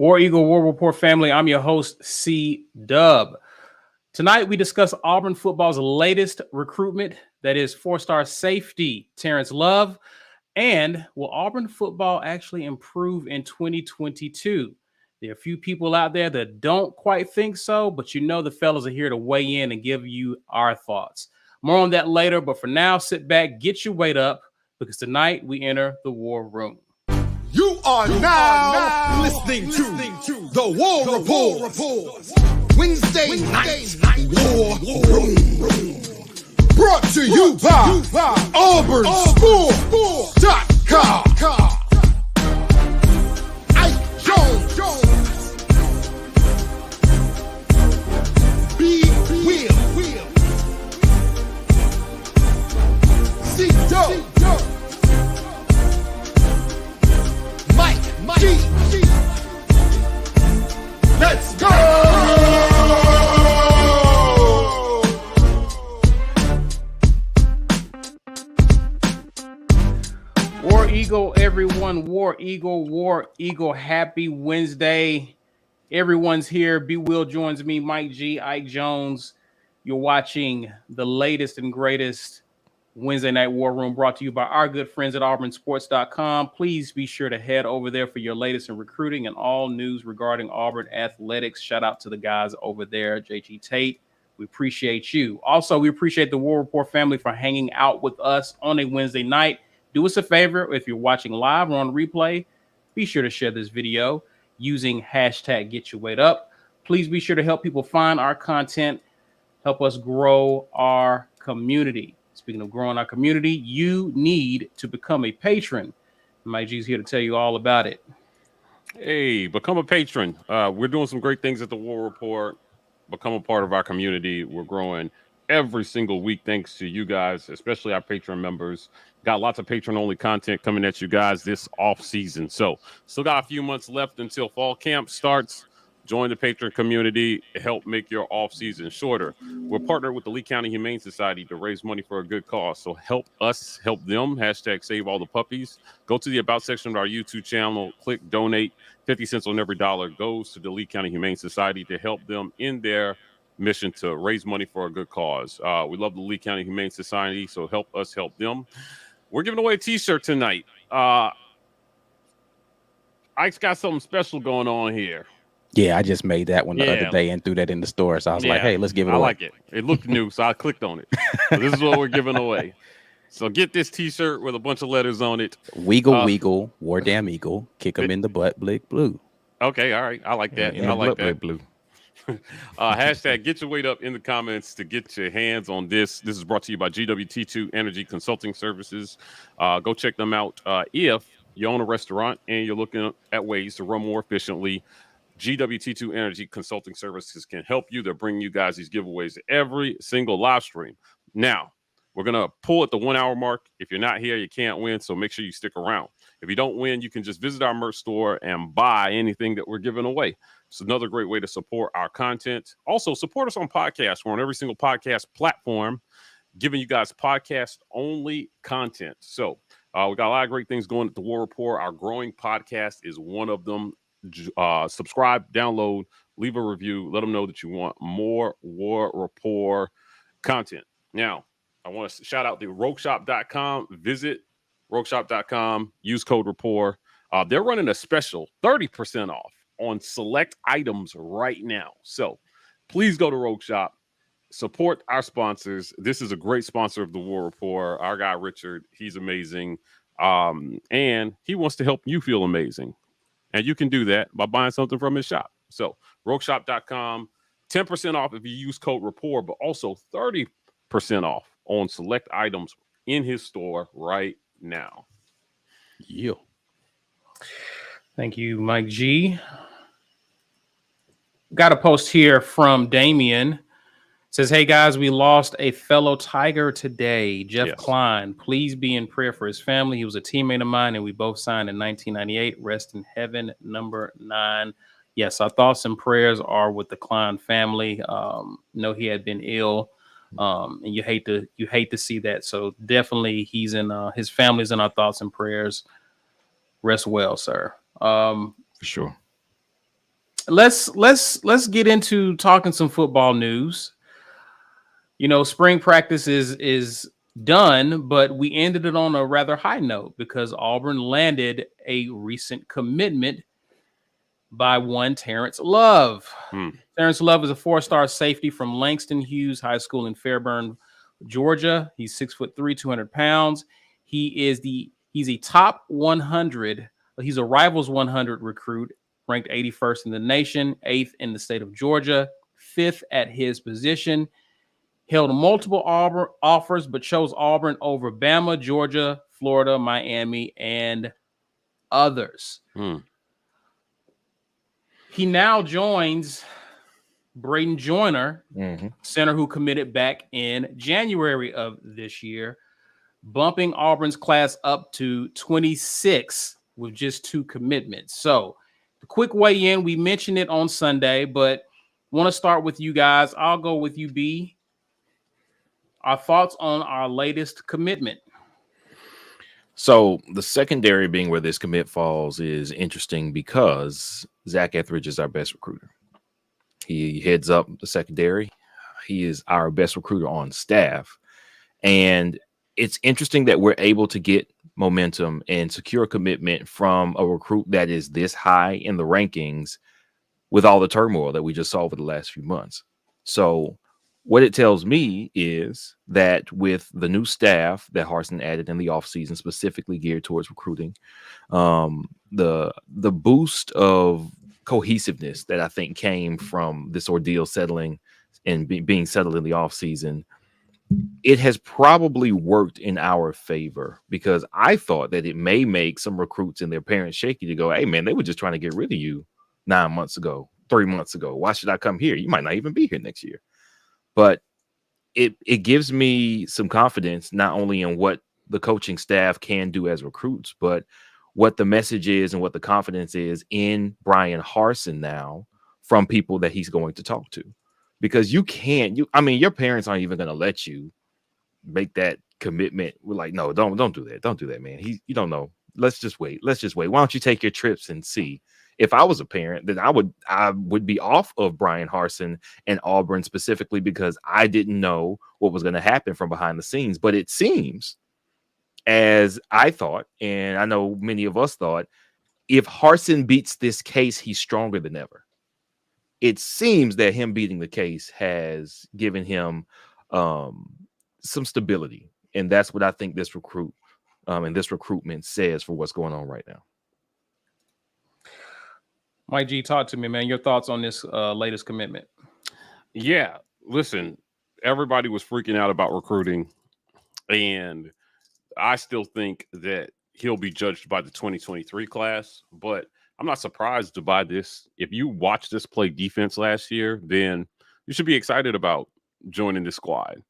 War Eagle War Report family, I'm your host, C Dub. Tonight, we discuss Auburn football's latest recruitment, that is four-star safety Terrence Love. And will Auburn football actually improve in 2022? There are a few people out there that don't quite think so, but you know the fellas are here to weigh in and give you our thoughts. More on that later, but for now, sit back, get your weight up, because tonight we enter the war room. You are now listening to the War Report. Wednesday night War Room. Brought to you by AuburnFootball.com. Ike Jones, B. Will, C. Doe, Mike G. Let's go! War Eagle, everyone. War Eagle. Happy Wednesday. Everyone's here. B. Will joins me. Mike G. Ike Jones. You're watching the latest and greatest Wednesday Night War Room, brought to you by our good friends at AuburnSports.com. Please be sure to head over there for your latest in recruiting and all news regarding Auburn athletics. Shout out to the guys over there, JG Tate. We appreciate you. Also, we appreciate the War Report family for hanging out with us on a Wednesday night. Do us a favor, if you're watching live or on replay, be sure to share this video using hashtag #GetYourWeightUp. Please be sure to help people find our content, help us grow our community. Speaking of growing our community, you need to become a patron. Mike G's here to tell you all about it. Hey, become a patron. We're doing some great things at the War Report. Become a part of our community. We're growing every single week thanks to you guys, especially our Patreon members. Got lots of patron-only content coming at you guys this off-season. So still got a few months left until fall camp starts. Join the Patreon community. Help make your off-season shorter. We're partnered with the Lee County Humane Society to raise money for a good cause. So help us help them. Hashtag save all the puppies. Go to the About section of our YouTube channel. Click donate. 50 cents on every dollar goes to the Lee County Humane Society to help them in their mission to raise money for a good cause. We love the Lee County Humane Society, so help us help them. We're giving away a T-shirt tonight. Ike's got something special going on here. Yeah, I just made that one the other day and threw that in the store. So I was like, hey, let's give it away. I like it. It looked new, so I clicked on it. So this is what we're giving away. So get this T-shirt with a bunch of letters on it. Weagle, War Damn Eagle, kick them in the butt, blick blue. Okay, all right. I like that. Yeah, I like that. Blue. Hashtag get your weight up in the comments to get your hands on this. This is brought to you by GWT2 Energy Consulting Services. Go check them out. If you own a restaurant and you're looking at ways to run more efficiently, GWT2 Energy Consulting Services can help you. They're bringing you guys these giveaways every single live stream. Now, we're going to pull at the 1 hour mark. If you're not here, you can't win, so make sure you stick around. If you don't win, you can just visit our merch store and buy anything that we're giving away. It's another great way to support our content. Also, support us on podcasts. We're on every single podcast platform, giving you guys podcast-only content. So we got a lot of great things going at the War Report. Our growing podcast is one of them. Subscribe, download, leave a review. Let them know that you want more War Report content. Now, I want to shout out the RogueShop.com. Visit RogueShop.com. Use code REPORT. They're running a special 30% off on select items right now. So please go to Rogue Shop. Support our sponsors. This is a great sponsor of the War Report. Our guy, Richard, he's amazing. And he wants to help you feel amazing. And you can do that by buying something from his shop. So RogueShop.com, 10% off if you use code REPORT, but also 30% off on select items in his store right now. Yeah. Thank you, Mike G. Got a post here from Damien. Says, hey, guys, we lost a fellow Tiger today, Jeff Klein. Please be in prayer for his family. He was a teammate of mine, and we both signed in 1998. Rest in heaven, number 9. Yes, our thoughts and prayers are with the Klein family. Know he had been ill, and you hate to see that. So definitely, he's in his family's in our thoughts and prayers. Rest well, sir. For sure. let's get into talking some football news. Spring practice is done, but we ended it on a rather high note because Auburn landed a recent commitment by one Terrence Love. Terrence Love is a 4-star safety from Langston Hughes High School in Fairburn, Georgia. He's 6'3", 200 pounds. He's a top 100. He's a Rivals 100 recruit, ranked 81st in the nation, 8th in the state of Georgia, 5th at his position. Held multiple Auburn offers, but chose Auburn over Bama, Georgia, Florida, Miami, and others. He now joins Braden Joyner, center who committed back in January of this year, bumping Auburn's class up to 26 with just 2 commitments. So the quick weigh in, we mentioned it on Sunday, but want to start with you guys. I'll go with you, B. Our thoughts on our latest commitment. So the secondary being where this commit falls is interesting because Zach Etheridge is our best recruiter. He heads up the secondary. He is our best recruiter on staff. And it's interesting that we're able to get momentum and secure commitment from a recruit that is this high in the rankings with all the turmoil that we just saw over the last few months. So what it tells me is that with the new staff that Harsin added in the offseason, specifically geared towards recruiting, the boost of cohesiveness that I think came from this ordeal settling and being settled in the offseason, it has probably worked in our favor because I thought that it may make some recruits and their parents shaky to go, hey, man, they were just trying to get rid of you 9 months ago, 3 months ago. Why should I come here? You might not even be here next year. But it gives me some confidence, not only in what the coaching staff can do as recruits, but what the message is and what the confidence is in Brian Harsin now from people that he's going to talk to. Because your parents aren't even going to let you make that commitment. We're like, no, don't do that. Don't do that, man. You don't know. Let's just wait. Why don't you take your trips and see? If I was a parent, then I would be off of Brian Harsin and Auburn specifically because I didn't know what was going to happen from behind the scenes. But it seems, as I thought, and I know many of us thought, if Harsin beats this case, he's stronger than ever. It seems that him beating the case has given him some stability. And that's what I think this recruit and this recruitment says for what's going on right now. Mike G, talk to me, man. Your thoughts on this latest commitment? Yeah, listen, everybody was freaking out about recruiting, and I still think that he'll be judged by the 2023 class, but I'm not surprised by this. If you watched us play defense last year, then you should be excited about joining the squad.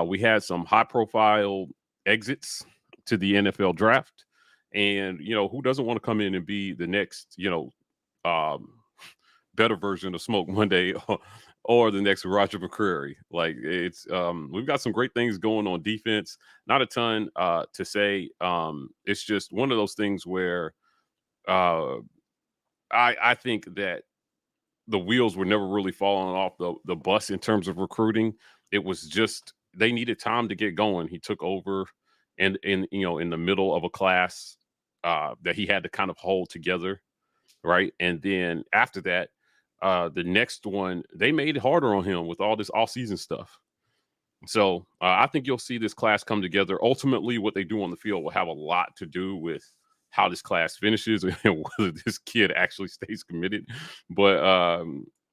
We had some high-profile exits to the NFL draft, and, who doesn't want to come in and be the next, better version of Smoke Monday or the next Roger McCreary. Like it's we've got some great things going on defense. Not a ton to say. It's just one of those things where I think that the wheels were never really falling off the bus in terms of recruiting. It was just they needed time to get going. He took over and in the middle of a class that he had to kind of hold together. Right. And then after that, the next one, they made it harder on him with all this off-season stuff. So I think you'll see this class come together. Ultimately, what they do on the field will have a lot to do with how this class finishes and whether this kid actually stays committed. But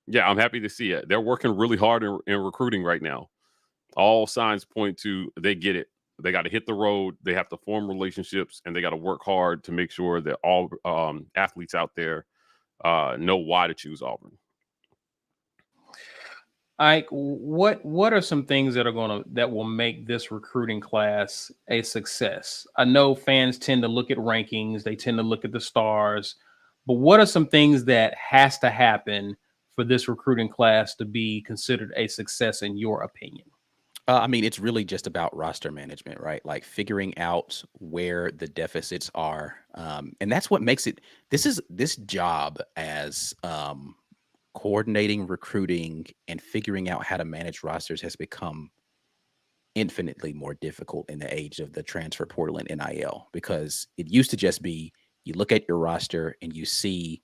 yeah, I'm happy to see it. They're working really hard in recruiting right now. All signs point to they get it. They got to hit the road. They have to form relationships, and they got to work hard to make sure that all athletes out there know why to choose Auburn. Ike, what are some things that will make this recruiting class a success? I know fans tend to look at rankings, they tend to look at the stars, but what are some things that has to happen for this recruiting class to be considered a success in your opinion? It's really just about roster management, right? Like figuring out where the deficits are. And that's what makes it, this job as coordinating recruiting and figuring out how to manage rosters has become infinitely more difficult in the age of the transfer portal and NIL, because it used to just be you look at your roster and you see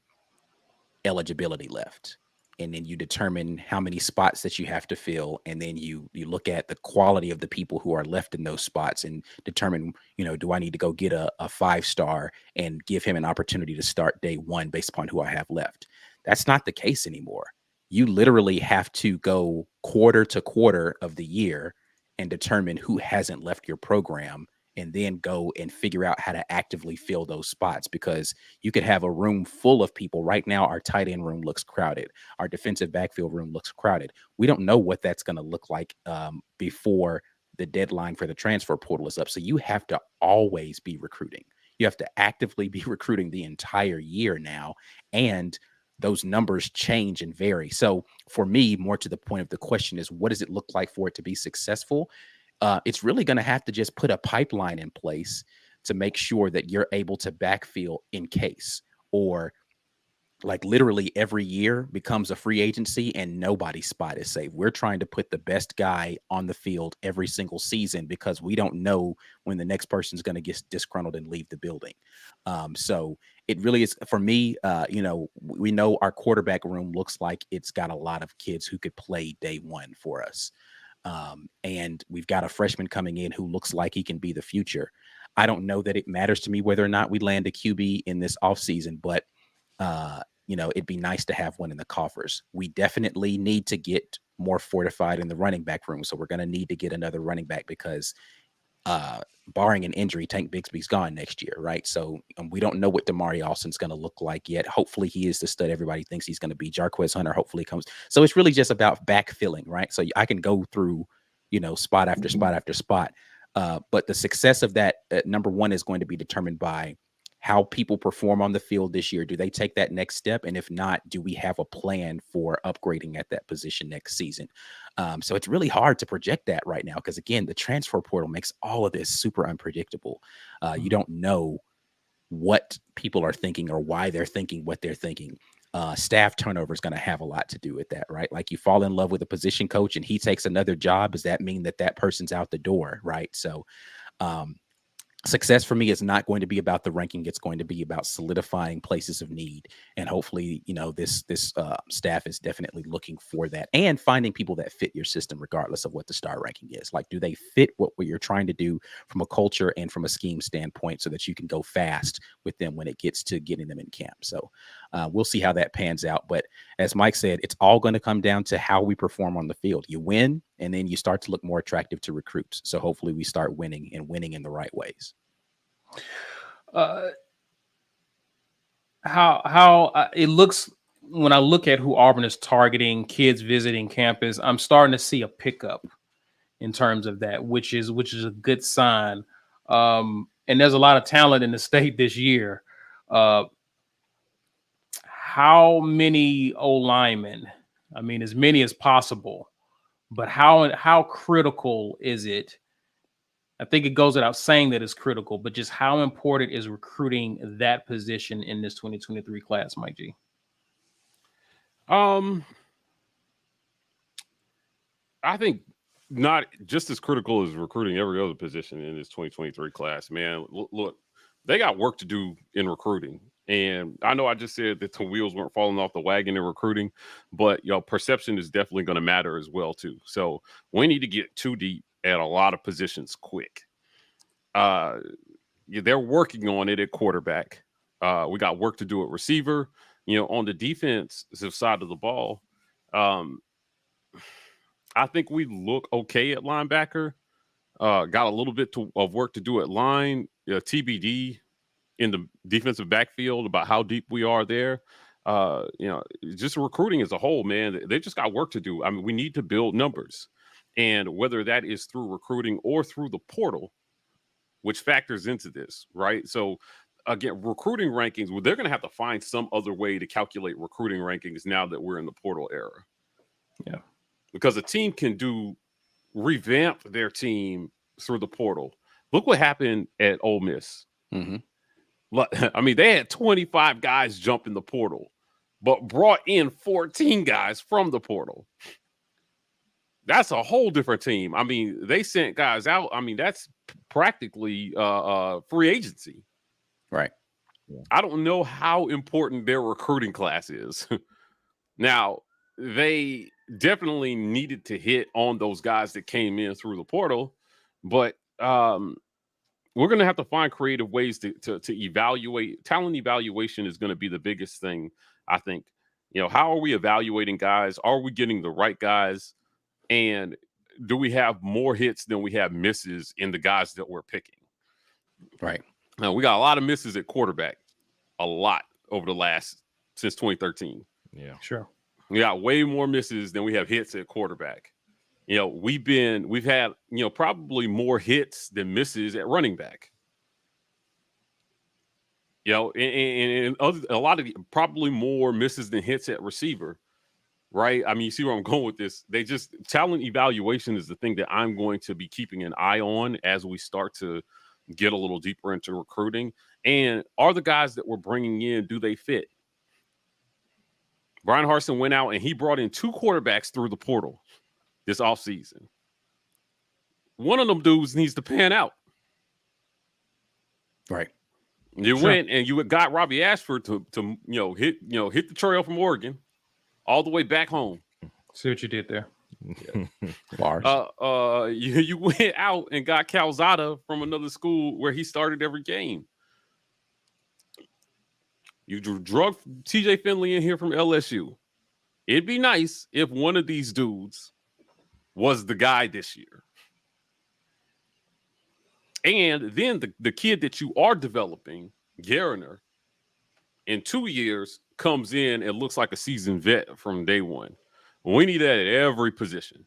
eligibility left, and then you determine how many spots that you have to fill, and then you look at the quality of the people who are left in those spots and determine, do I need to go get a 5-star and give him an opportunity to start day one based upon who I have left. That's not the case anymore. You literally have to go quarter to quarter of the year and determine who hasn't left your program, and then go and figure out how to actively fill those spots, because you could have a room full of people. Right now, our tight end room looks crowded. Our defensive backfield room looks crowded. We don't know what that's going to look like before the deadline for the transfer portal is up. So you have to always be recruiting. You have to actively be recruiting the entire year now. And those numbers change and vary. So for me, more to the point of the question is, what does it look like for it to be successful? It's really going to have to just put a pipeline in place to make sure that you're able to backfill in case, or like literally every year becomes a free agency and nobody's spot is safe. We're trying to put the best guy on the field every single season because we don't know when the next person's going to get disgruntled and leave the building. So it really is, for me, we know our quarterback room looks like it's got a lot of kids who could play day one for us. And we've got a freshman coming in who looks like he can be the future. I don't know that it matters to me whether or not we land a QB in this offseason, but it'd be nice to have one in the coffers. We definitely need to get more fortified in the running back room. So we're going to need to get another running back because barring an injury, Tank Bigsby's gone next year, right? So we don't know what Damari Alston's going to look like yet. Hopefully he is the stud everybody thinks he's going to be. Jarquez Hunter hopefully comes. So it's really just about backfilling, right? So I can go through, spot after spot after spot. But the success of that, number one, is going to be determined by how people perform on the field this year. Do they take that next step? And if not, do we have a plan for upgrading at that position next season? So it's really hard to project that right now, because again, the transfer portal makes all of this super unpredictable. You don't know what people are thinking or why they're thinking what they're thinking. Staff turnover is going to have a lot to do with that, right? Like you fall in love with a position coach and he takes another job. Does that mean that person's out the door, right? So success for me is not going to be about the ranking. It's going to be about solidifying places of need. And hopefully, this staff is definitely looking for that, and finding people that fit your system, regardless of what the star ranking is. Like, do they fit what you're trying to do from a culture and from a scheme standpoint, so that you can go fast with them when it gets to getting them in camp? So we'll see how that pans out. But as Mike said, it's all going to come down to how we perform on the field. You win, and then you start to look more attractive to recruits. So hopefully we start winning in the right ways. How it looks when I look at who Auburn is targeting, kids visiting campus, I'm starting to see a pickup in terms of that, which is a good sign. And there's a lot of talent in the state this year. How many O-linemen? I mean, as many as possible. But how critical is it? I think it goes without saying that it's critical, but just how important is recruiting that position in this 2023 class, Mike G? I think not just as critical as recruiting every other position in this 2023 class, man. Look, they got work to do in recruiting. And I know I just said that the wheels weren't falling off the wagon in recruiting, but perception is definitely going to matter as well too. So we need to get too deep at a lot of positions quick. They're working on it at quarterback. We got work to do at receiver. On the defensive side of the ball, I think we look okay at linebacker. Got a little bit of work to do at line. TBD in the defensive backfield about how deep we are there. Just recruiting as a whole, man, they just got work to do. I mean, we need to build numbers, and whether that is through recruiting or through the portal, which factors into this, right? So again, recruiting rankings, well, they're going to have to find some other way to calculate recruiting rankings now that we're in the portal era. Yeah. Because a team can revamp their team through the portal. Look what happened at Ole Miss. Mm-hmm. I mean, they had 25 guys jump in the portal, but brought in 14 guys from the portal. That's a whole different team. I mean, they sent guys out. I mean, that's practically free agency. Right. I don't know how important their recruiting class is. Now, they definitely needed to hit on those guys that came in through the portal, but we're going to have to find creative ways to evaluate. Talent evaluation is going to be the biggest thing, I think. You know, how are we evaluating guys? Are we getting the right guys? And do we have more hits than we have misses in the guys that we're picking? Right. Now, we got a lot of misses at quarterback, a lot over since 2013. Yeah, Sure. We got way more misses than we have hits at quarterback. You know, we've had, you know, probably more hits than misses at running back. You know, and a lot of probably more misses than hits at receiver. Right. I mean, you see where I'm going with this. Talent evaluation is the thing that I'm going to be keeping an eye on as we start to get a little deeper into recruiting. And are the guys that we're bringing in, do they fit? Brian Harsin went out and he brought in 2 quarterbacks through the portal this offseason. One of them dudes needs to pan out. Right. You went and you got Robbie Ashford to hit the trail from Oregon all the way back home. See what you did there. Bars. You went out and got Calzada from another school where he started every game. You drug TJ Finley in here from LSU. It'd be nice if one of these dudes was the guy this year. And then the kid that you are developing, Garner, in 2 years comes in and looks like a seasoned vet from day one. We need that at every position.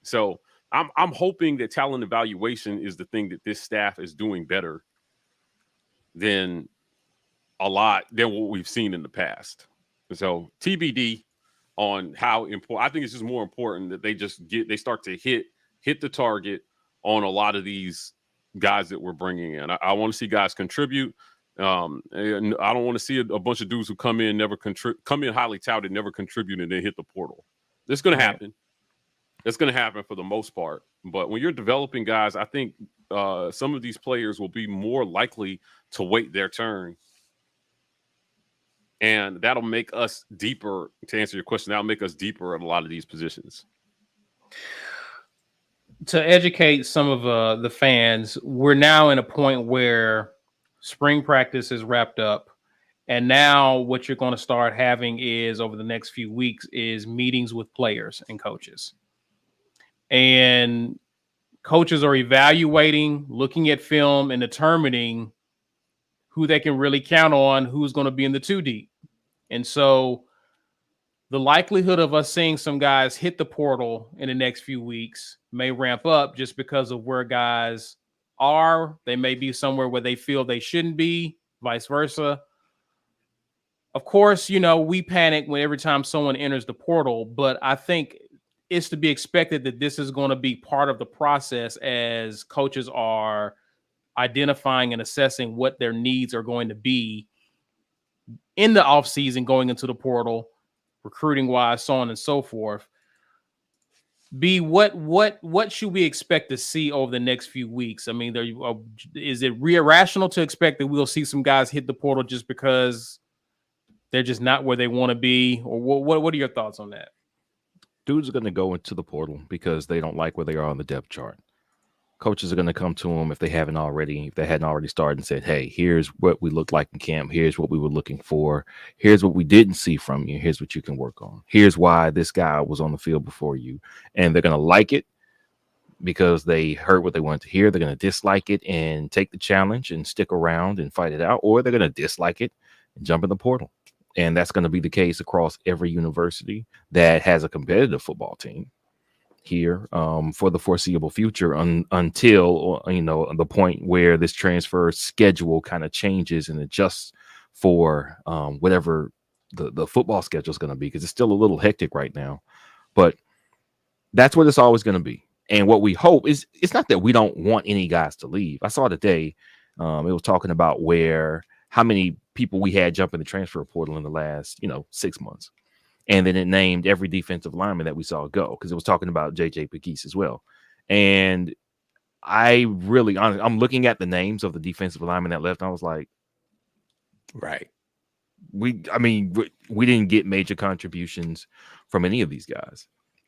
So I'm hoping that talent evaluation is the thing that this staff is doing better than what we've seen in the past. So TBD on how important. I think it's just more important that they start to hit the target on a lot of these guys that we're bringing in. I want to see guys contribute. And I don't want to see a bunch of dudes who come in highly touted, never contribute, and then hit the portal. This is going to happen. It's going to happen for the most part. But when you're developing guys, I think some of these players will be more likely to wait their turn. And that'll make us deeper, to answer your question, that'll make us deeper in a lot of these positions. To educate some of the fans, we're now in a point where spring practice is wrapped up. And now what you're going to start having is, over the next few weeks, is meetings with players and coaches. And coaches are evaluating, looking at film, and determining who they can really count on, who's going to be in the 2 deep. And so the likelihood of us seeing some guys hit the portal in the next few weeks may ramp up just because of where guys are. They may be somewhere where they feel they shouldn't be, vice versa. Of course, we panic every time someone enters the portal, but I think it's to be expected that this is going to be part of the process as coaches are identifying and assessing what their needs are going to be in the offseason, going into the portal, recruiting wise, so on and so forth. B, what should we expect to see over the next few weeks? I mean, is it irrational to expect that we'll see some guys hit the portal just because they're just not where they want to be? Or what are your thoughts on that? Dudes are going to go into the portal because they don't like where they are on the depth chart. Coaches are going to come to them if they hadn't already started and said, hey, here's what we look like in camp. Here's what we were looking for. Here's what we didn't see from you. Here's what you can work on. Here's why this guy was on the field before you. And they're going to like it because they heard what they wanted to hear. They're going to dislike it and take the challenge and stick around and fight it out, or they're going to dislike it and jump in the portal. And that's going to be the case across every university that has a competitive football team here for the foreseeable future until the point where this transfer schedule kind of changes and adjusts for whatever the football schedule is going to be, because it's still a little hectic right now. But that's what it's always going to be. And what we hope is, it's not that we don't want any guys to leave. I saw today it was talking about how many people we had jump in the transfer portal in the last 6 months. And then it named every defensive lineman that we saw go, because it was talking about JJ Pegues as well. And I'm looking at the names of the defensive linemen that left. And I was like, right. We didn't get major contributions from any of these guys,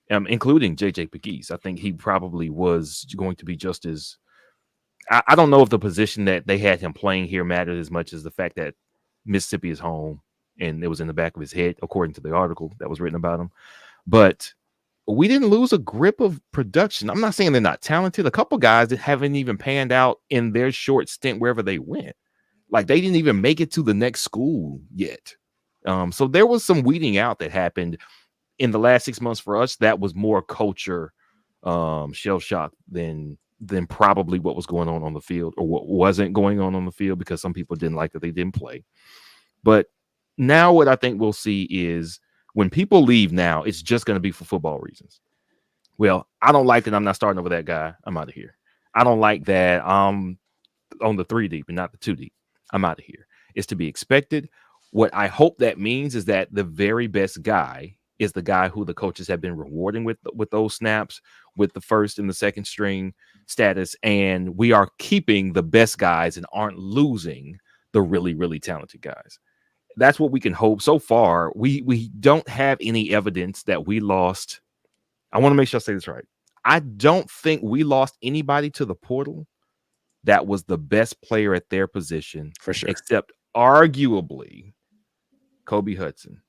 including JJ Pegues. I think he probably was going to be just as. I don't know if the position that they had him playing here mattered as much as the fact that Mississippi is home and it was in the back of his head, according to the article that was written about him. But we didn't lose a grip of production. I'm not saying they're not talented. A couple guys that haven't even panned out in their short stint wherever they went. Like, they didn't even make it to the next school yet. So there was some weeding out that happened in the last 6 months for us. That was more culture shell shock than probably what was going on the field, or what wasn't going on the field, because some people didn't like that they didn't play. But now what I think we'll see is when people leave now, it's just going to be for football reasons. Well, I don't like that I'm not starting over that guy. I'm out of here. I don't like that I'm on the 3 deep and not the 2 deep. I'm out of here. It's to be expected. What I hope that means is that the very best guy is the guy who the coaches have been rewarding with those snaps, with the first and the second string status. And we are keeping the best guys and aren't losing the really, really talented guys. That's what we can hope. So far, we don't have any evidence that we lost. I want to make sure I say this right. I don't think we lost anybody to the portal that was the best player at their position, for sure, except arguably Kobe Hudson.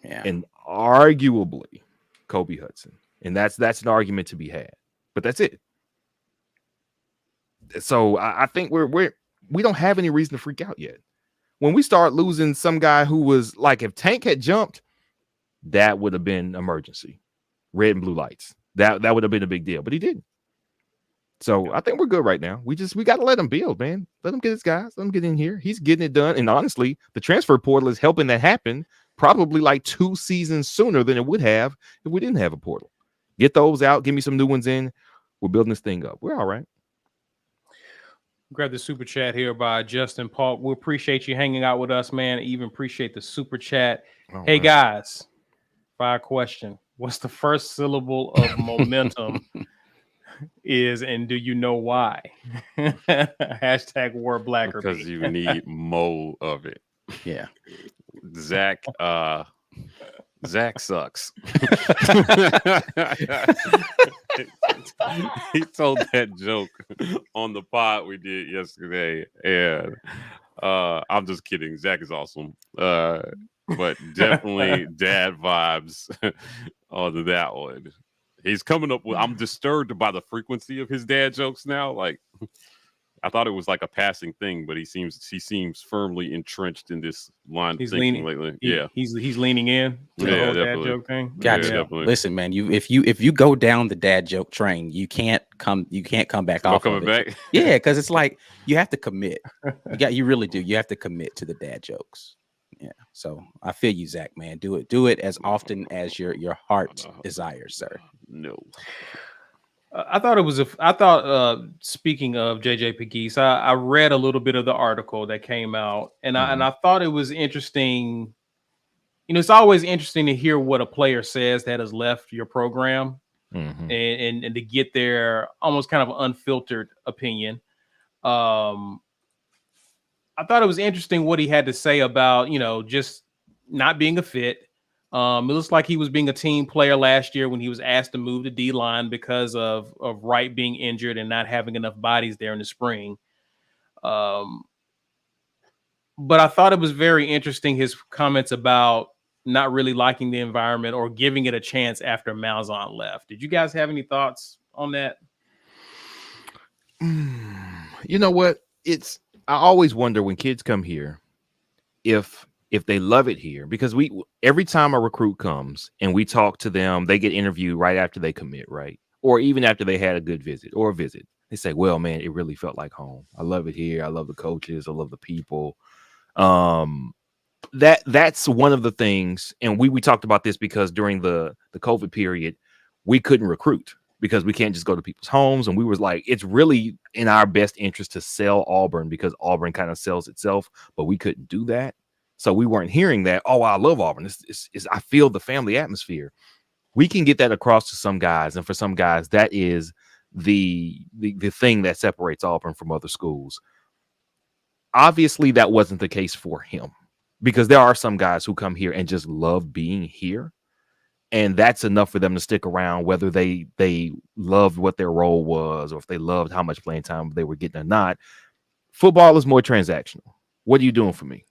Yeah. And arguably Kobe Hudson. And that's an argument to be had. But that's it. So I think we don't have any reason to freak out yet. When we start losing some guy who was like, if Tank had jumped, that would have been emergency. Red and blue lights. That would have been a big deal, but he didn't. So I think we're good right now. We got to let him build, man. Let him get his guys. Let him get in here. He's getting it done. And honestly, the transfer portal is helping that happen probably like 2 seasons sooner than it would have if we didn't have a portal. Get those out. Give me some new ones in. We're building this thing up. We're all right. Grab the super chat here by Justin Paul. We appreciate you hanging out with us, man. Even appreciate the super chat. All hey, right. guys, fire question. What's the first syllable of momentum is, and do you know why? Hashtag war black. Because you need more of it. Yeah. Zach sucks. He told that joke on the pod we did yesterday, and I'm just kidding. Zach is awesome, but definitely dad vibes on that one. He's coming up with. I'm disturbed by the frequency of his dad jokes now. Like, I thought it was like a passing thing, but he seems firmly entrenched in this line of thinking lately. He's leaning in to the whole dad joke thing. Gotcha. Yeah, definitely. Listen, man, if you go down the dad joke train, you can't come back off. Coming back. Yeah, because it's like you have to commit. You really do. You have to commit to the dad jokes. Yeah. So I feel you, Zach, man. Do it as often as your heart desires, sir. No. I thought speaking of JJ Pegues, I read a little bit of the article that came out, and I thought it was interesting. You know, it's always interesting to hear what a player says that has left your program, and to get their almost kind of unfiltered opinion. I thought it was interesting what he had to say about, just not being a fit. It looks like he was being a team player last year when he was asked to move to D-line because of Wright being injured and not having enough bodies there in the spring. But I thought it was very interesting, his comments about not really liking the environment or giving it a chance after Malzahn left. Did you guys have any thoughts on that? You know what? I always wonder when kids come here if they love it here, because every time a recruit comes and we talk to them, they get interviewed right after they commit, right? Or even after they had a good visit or a visit. They say, well, man, it really felt like home. I love it here. I love the coaches. I love the people. That's one of the things. And we talked about this because during the COVID period, we couldn't recruit because we can't just go to people's homes. And we was like, it's really in our best interest to sell Auburn because Auburn kind of sells itself, but we couldn't do that. So we weren't hearing that. Oh, I love Auburn. I feel the family atmosphere. We can get that across to some guys, and for some guys, that is the thing that separates Auburn from other schools. Obviously, that wasn't the case for him, because there are some guys who come here and just love being here, and that's enough for them to stick around, whether they loved what their role was or if they loved how much playing time they were getting or not. Football is more transactional. What are you doing for me?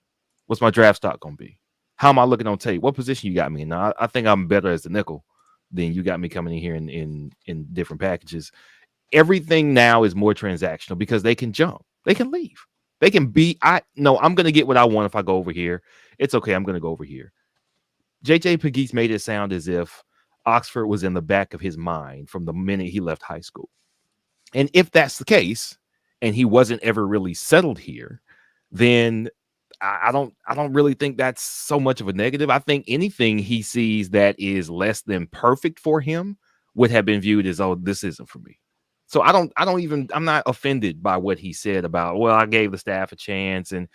What's my draft stock going to be? How am I looking on tape? What position you got me in? Now, I think I'm better as the nickel than you got me coming in here in different packages. Everything now is more transactional because they can jump. They can leave. They can be, I'm going to get what I want if I go over here. It's okay. I'm going to go over here. JJ Pegues made it sound as if Oxford was in the back of his mind from the minute he left high school. And if that's the case, and he wasn't ever really settled here, then I don't really think that's so much of a negative. I think anything he sees that is less than perfect for him would have been viewed as, oh, this isn't for me. So I'm not offended by what he said about, well, I gave the staff a chance. And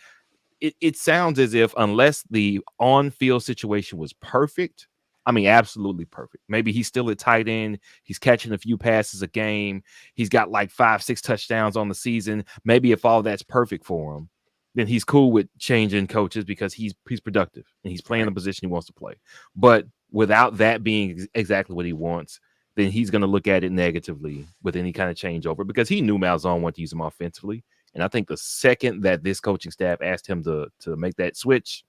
it sounds as if unless the on-field situation was perfect, I mean, absolutely perfect. Maybe he's still at tight end. He's catching a few passes a game. He's got like 5-6 touchdowns on the season. Maybe if all that's perfect for him, then he's cool with changing coaches because he's productive and he's playing the position he wants to play. But without that being exactly what he wants, then he's going to look at it negatively with any kind of changeover, because he knew Malzahn wanted to use him offensively. And I think the second that this coaching staff asked him to make that switch,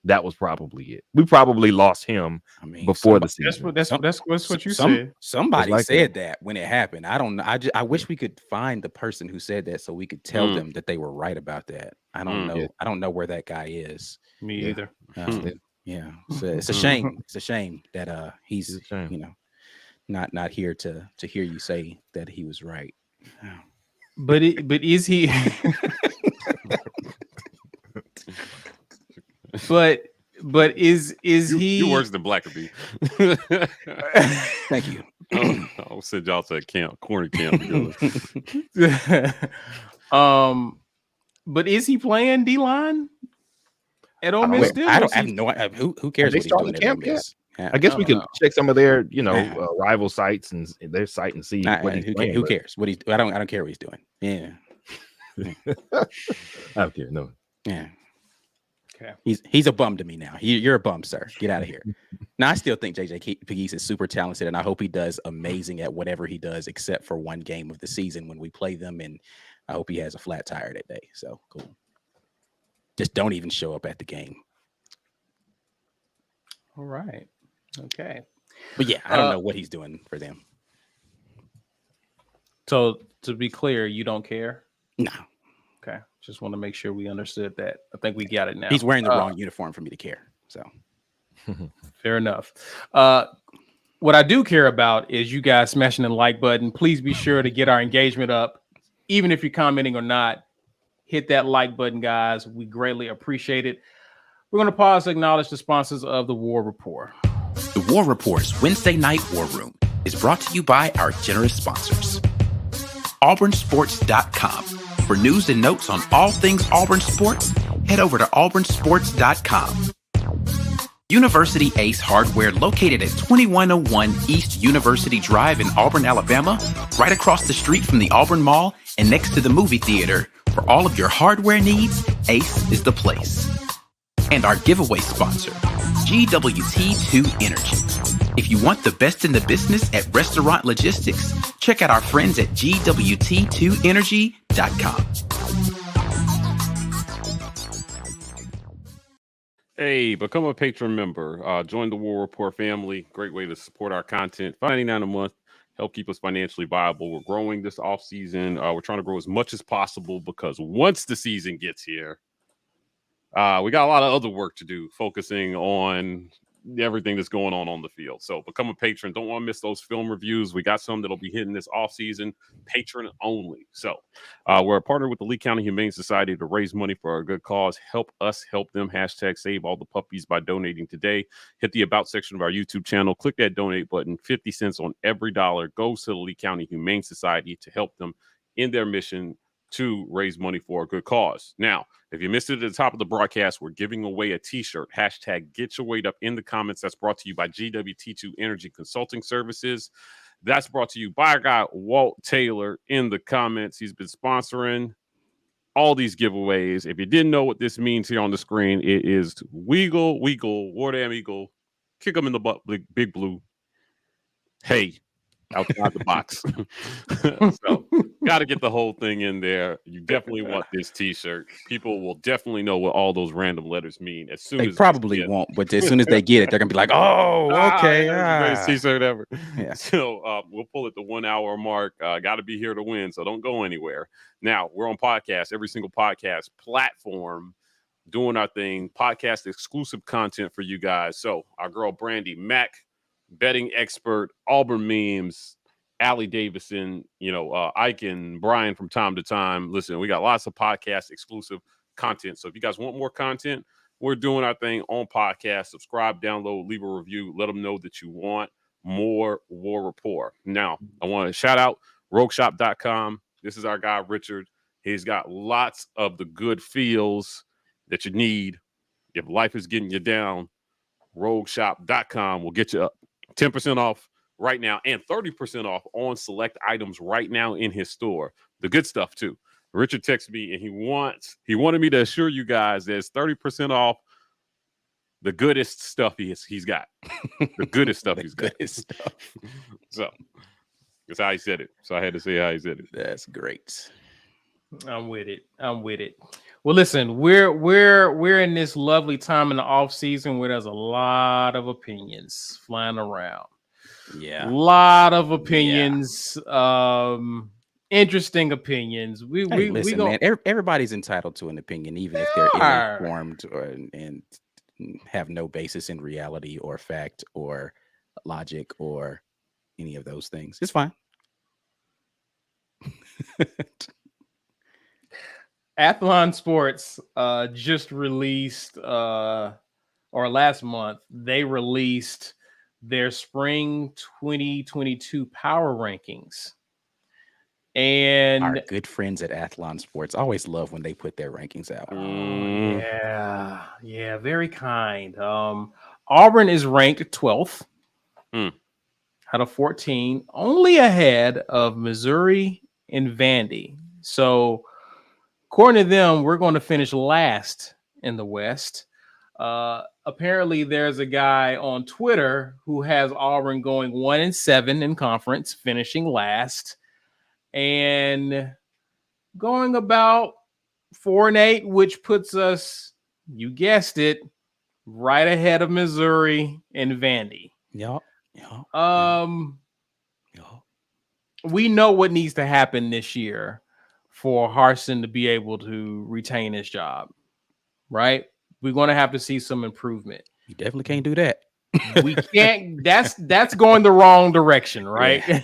that was probably it. We probably lost him before the season. That's what you said. Somebody said that when it happened. I wish we could find the person who said that so we could tell them that they were right about that. I don't know. Yeah. I don't know where that guy is. Me either. Yeah. It's a shame. It's a shame that he's not here to hear you say that he was right. But is he? But is he? You worse than Blackerby. Thank you. I'll send y'all to a camp, corner camp. But is he playing D-line at Ole Miss? I have no idea. Who cares what he's doing at Ole Miss? I guess we can check some of their, rival sites and their site and see what he's playing. Who cares what he's? I don't care what he's doing. Yeah. I don't care. No. Yeah. Okay. He's a bum to me now. You're a bum, sir. Get out of here. Now, I still think JJ Pegues is super talented, and I hope he does amazing at whatever he does, except for one game of the season when we play them, and I hope he has a flat tire that day. So cool. Just don't even show up at the game. All right. Okay. But yeah, I don't know what he's doing for them. So to be clear, you don't care? No. Okay. Just want to make sure we understood that. I think we got it now. He's wearing the wrong uniform for me to care. So fair enough. What I do care about is you guys smashing the like button. Please be sure to get our engagement up. Even if you're commenting or not, hit that like button, guys. We greatly appreciate it. We're going to pause to acknowledge the sponsors of the War Report. The War Report's Wednesday Night War Room is brought to you by our generous sponsors. AuburnSports.com. For news and notes on all things Auburn sports, head over to AuburnSports.com. University Ace Hardware, located at 2101 East University Drive in Auburn, Alabama, right across the street from the Auburn Mall and next to the movie theater. For all of your hardware needs, Ace is the place. And our giveaway sponsor, GWT2 Energy. If you want the best in the business at restaurant logistics, check out our friends at GWT2Energy.com. Hey, become a patron member. Join the War Report family. Great way to support our content. $5.99 a month. Help keep us financially viable. We're growing this off season. We're trying to grow as much as possible because once the season gets here, we got a lot of other work to do, focusing on everything that's going on the field. So become a patron. Don't want to miss those film reviews. We got some that'll be hitting this off season, patron only. So we're a partner with the Lee County Humane Society to raise money for a good cause. Help us help them. Hashtag save all the puppies by donating today. Hit the about section of our YouTube channel. Click that donate button. 50 cents on every dollar goes to the Lee County Humane Society to help them in their mission to raise money for a good cause. Now, if you missed it at the top of the broadcast, we're giving away a t-shirt. Hashtag get your weight up in the comments. That's brought to you by GWT2 Energy Consulting Services. That's brought to you by our guy, Walt Taylor, in the comments. He's been sponsoring all these giveaways. If you didn't know what this means here on the screen, it is Weagle, War Damn Eagle, kick him in the butt, big blue. Hey, outside the box. So got to get the whole thing in there. You definitely want this t-shirt. People will definitely know what all those random letters mean as soon They as probably won't, but as soon as they get it, they're gonna be like, "Oh, okay, that's the greatest t-shirt ever." Yeah. So we'll pull at the 1 hour mark. Got to be here to win, so don't go anywhere. Now we're on podcast, every single podcast platform, doing our thing, podcast exclusive content for you guys. So our girl Brandy Mack, betting expert, Auburn memes, Allie Davison, Ike and Brian from time to time. Listen, we got lots of podcast exclusive content. So if you guys want more content, we're doing our thing on podcast. Subscribe, download, leave a review. Let them know that you want more War Rapport. Now, I want to shout out rogueshop.com. This is our guy, Richard. He's got lots of the good feels that you need if life is getting you down. Rogueshop.com will get you up 10% off right now and 30% off on select items right now in his store. The good stuff too. Richard texted me and he wanted me to assure you guys there's 30% off the goodest stuff he's got. The goodest stuff he's got. Stuff. So that's how he said it. So I had to say how he said it. That's great. I'm with it. Well, listen, we're in this lovely time in the off season where there's a lot of opinions flying around. Yeah, a lot of opinions. Interesting opinions. Listen, man. Everybody's entitled to an opinion, even if they're ill-informed and have no basis in reality or fact or logic or any of those things. It's fine. Athlon Sports just released, or last month, they released their spring 2022 power rankings. And our good friends at Athlon Sports always love when they put their rankings out. Yeah, very kind. Auburn is ranked 12th out of 14, only ahead of Missouri and Vandy. So according to them, we're going to finish last in the West. Apparently, there's a guy on Twitter who has Auburn going 1-7 in conference, finishing last, and going about 4-8, which puts us, you guessed it, right ahead of Missouri and Vandy. We know what needs to happen this year for Harsin to be able to retain his job, right? We're going to have to see some improvement. You definitely can't do that. We can't. That's going the wrong direction, right? Yeah,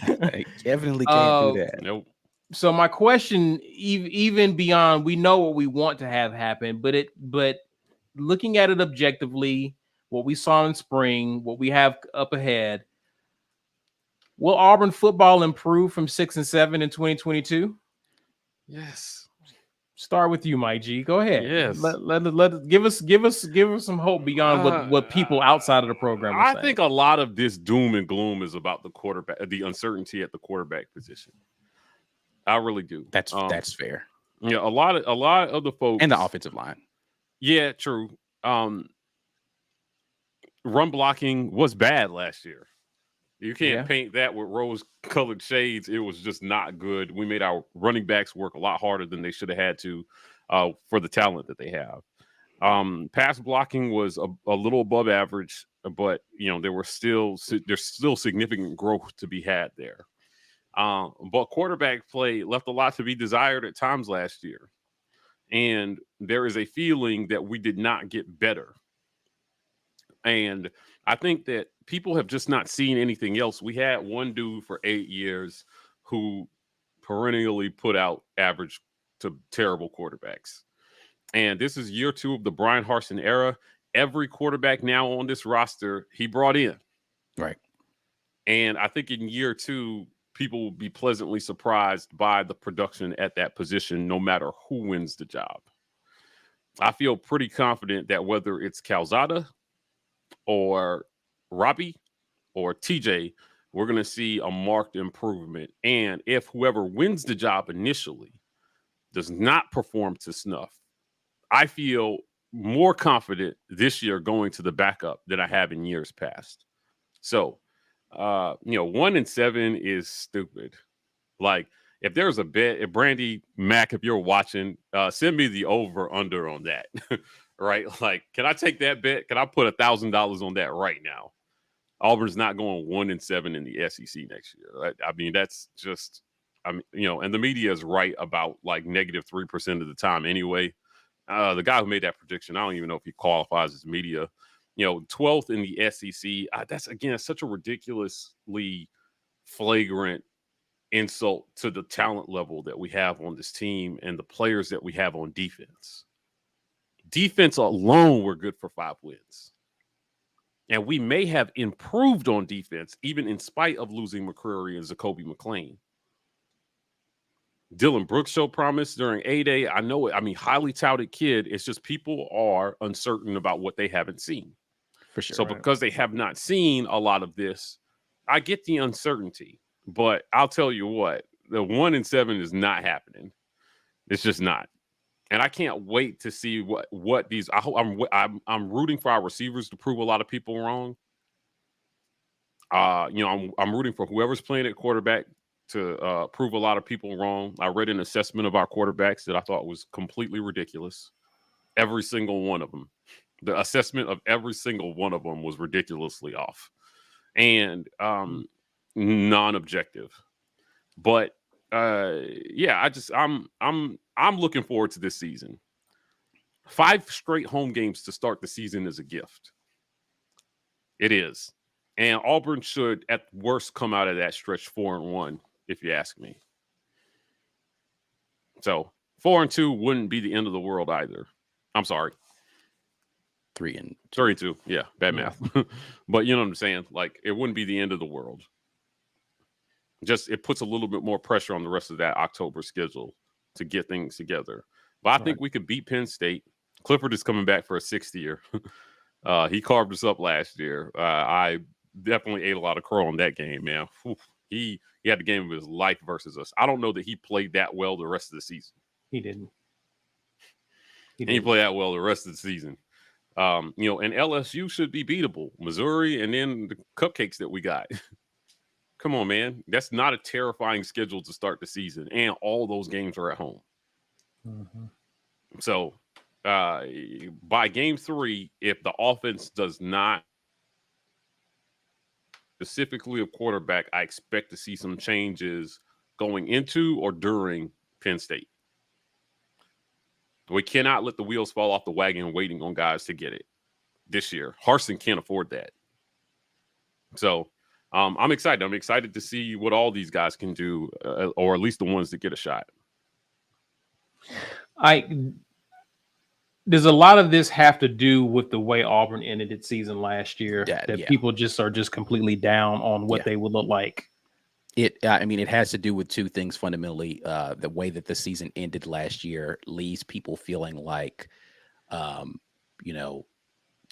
definitely can't do that. Nope. So my question, even beyond, we know what we want to have happen, but looking at it objectively, what we saw in spring, what we have up ahead, will Auburn football improve from 6-7 in 2022? Yes. Start with you, Mike G. Go ahead. Yes. Let give us some hope beyond what people outside of the program are saying. I think a lot of this doom and gloom is about the quarterback, the uncertainty at the quarterback position. I really do. That's fair. Yeah, a lot of the folks and the offensive line. Yeah, true. Run blocking was bad last year. You can't paint that with rose-colored shades. It was just not good. We made our running backs work a lot harder than they should have had to for the talent that they have. Pass blocking was a little above average, but there's still significant growth to be had there. But quarterback play left a lot to be desired at times last year, and there is a feeling that we did not get better. And I think that people have just not seen anything else. We had one dude for 8 years who perennially put out average to terrible quarterbacks. And this is year 2 of the Brian Harsin era. Every quarterback now on this roster, he brought in. Right. And I think in year 2, people will be pleasantly surprised by the production at that position, no matter who wins the job. I feel pretty confident that whether it's Calzada or Robbie or TJ, we're going to see a marked improvement. And if whoever wins the job initially does not perform to snuff, I feel more confident this year going to the backup than I have in years past. So, 1-7 is stupid. Like, if there's a bet, if Brandy Mac, if you're watching, send me the over under on that. Right? Like, can I take that bet? Can I put $1,000 on that right now? Auburn's not going 1-7 in the SEC next year. Right? I mean, that's just, and the media is right about like -3% of the time anyway. The guy who made that prediction, I don't even know if he qualifies as media. 12th in the SEC. That's, again, such a ridiculously flagrant insult to the talent level that we have on this team and the players that we have on defense. Defense alone, we're good for 5 wins. And we may have improved on defense, even in spite of losing McCreary and Zacoby McClain. Dylan Brooks showed promise during A-Day. I know it. I mean, highly touted kid. It's just people are uncertain about what they haven't seen. For sure. So because they have not seen a lot of this, I get the uncertainty. But I'll tell you what, the 1-7 is not happening. It's just not. And I can't wait to see what these. I'm rooting for our receivers to prove a lot of people wrong. I'm rooting for whoever's playing at quarterback to prove a lot of people wrong. I read an assessment of our quarterbacks that I thought was completely ridiculous. Every single one of them. The assessment of every single one of them was ridiculously off and non-objective. But I'm looking forward to this season. 5 straight home games to start the season is a gift. It is. And Auburn should, at worst, come out of that stretch 4-1, if you ask me. So 4-2 wouldn't be the end of the world either. I'm sorry. 3-2. Yeah, bad math. But you know what I'm saying? Like, it wouldn't be the end of the world. Just it puts a little bit more pressure on the rest of that October schedule to get things together. But I think we could beat Penn State. Clifford is coming back for a 6th year. He carved us up last year. I definitely ate a lot of crow on that game, man. He had the game of his life versus us. I don't know that he played that well the rest of the season. He didn't. He played that well the rest of the season. And LSU should be beatable. Missouri and then the cupcakes that we got. Come on, man. That's not a terrifying schedule to start the season. And all those games are at home. Mm-hmm. So by game 3, if the offense does not, specifically a quarterback, I expect to see some changes going into or during Penn State. We cannot let the wheels fall off the wagon waiting on guys to get it this year. Harsin can't afford that. So I'm excited. I'm excited to see what all these guys can do, or at least the ones that get a shot. Does a lot of this have to do with the way Auburn ended its season last year? People are just completely down on what they would look like? It has to do with 2 things fundamentally. The way that the season ended last year leaves people feeling like,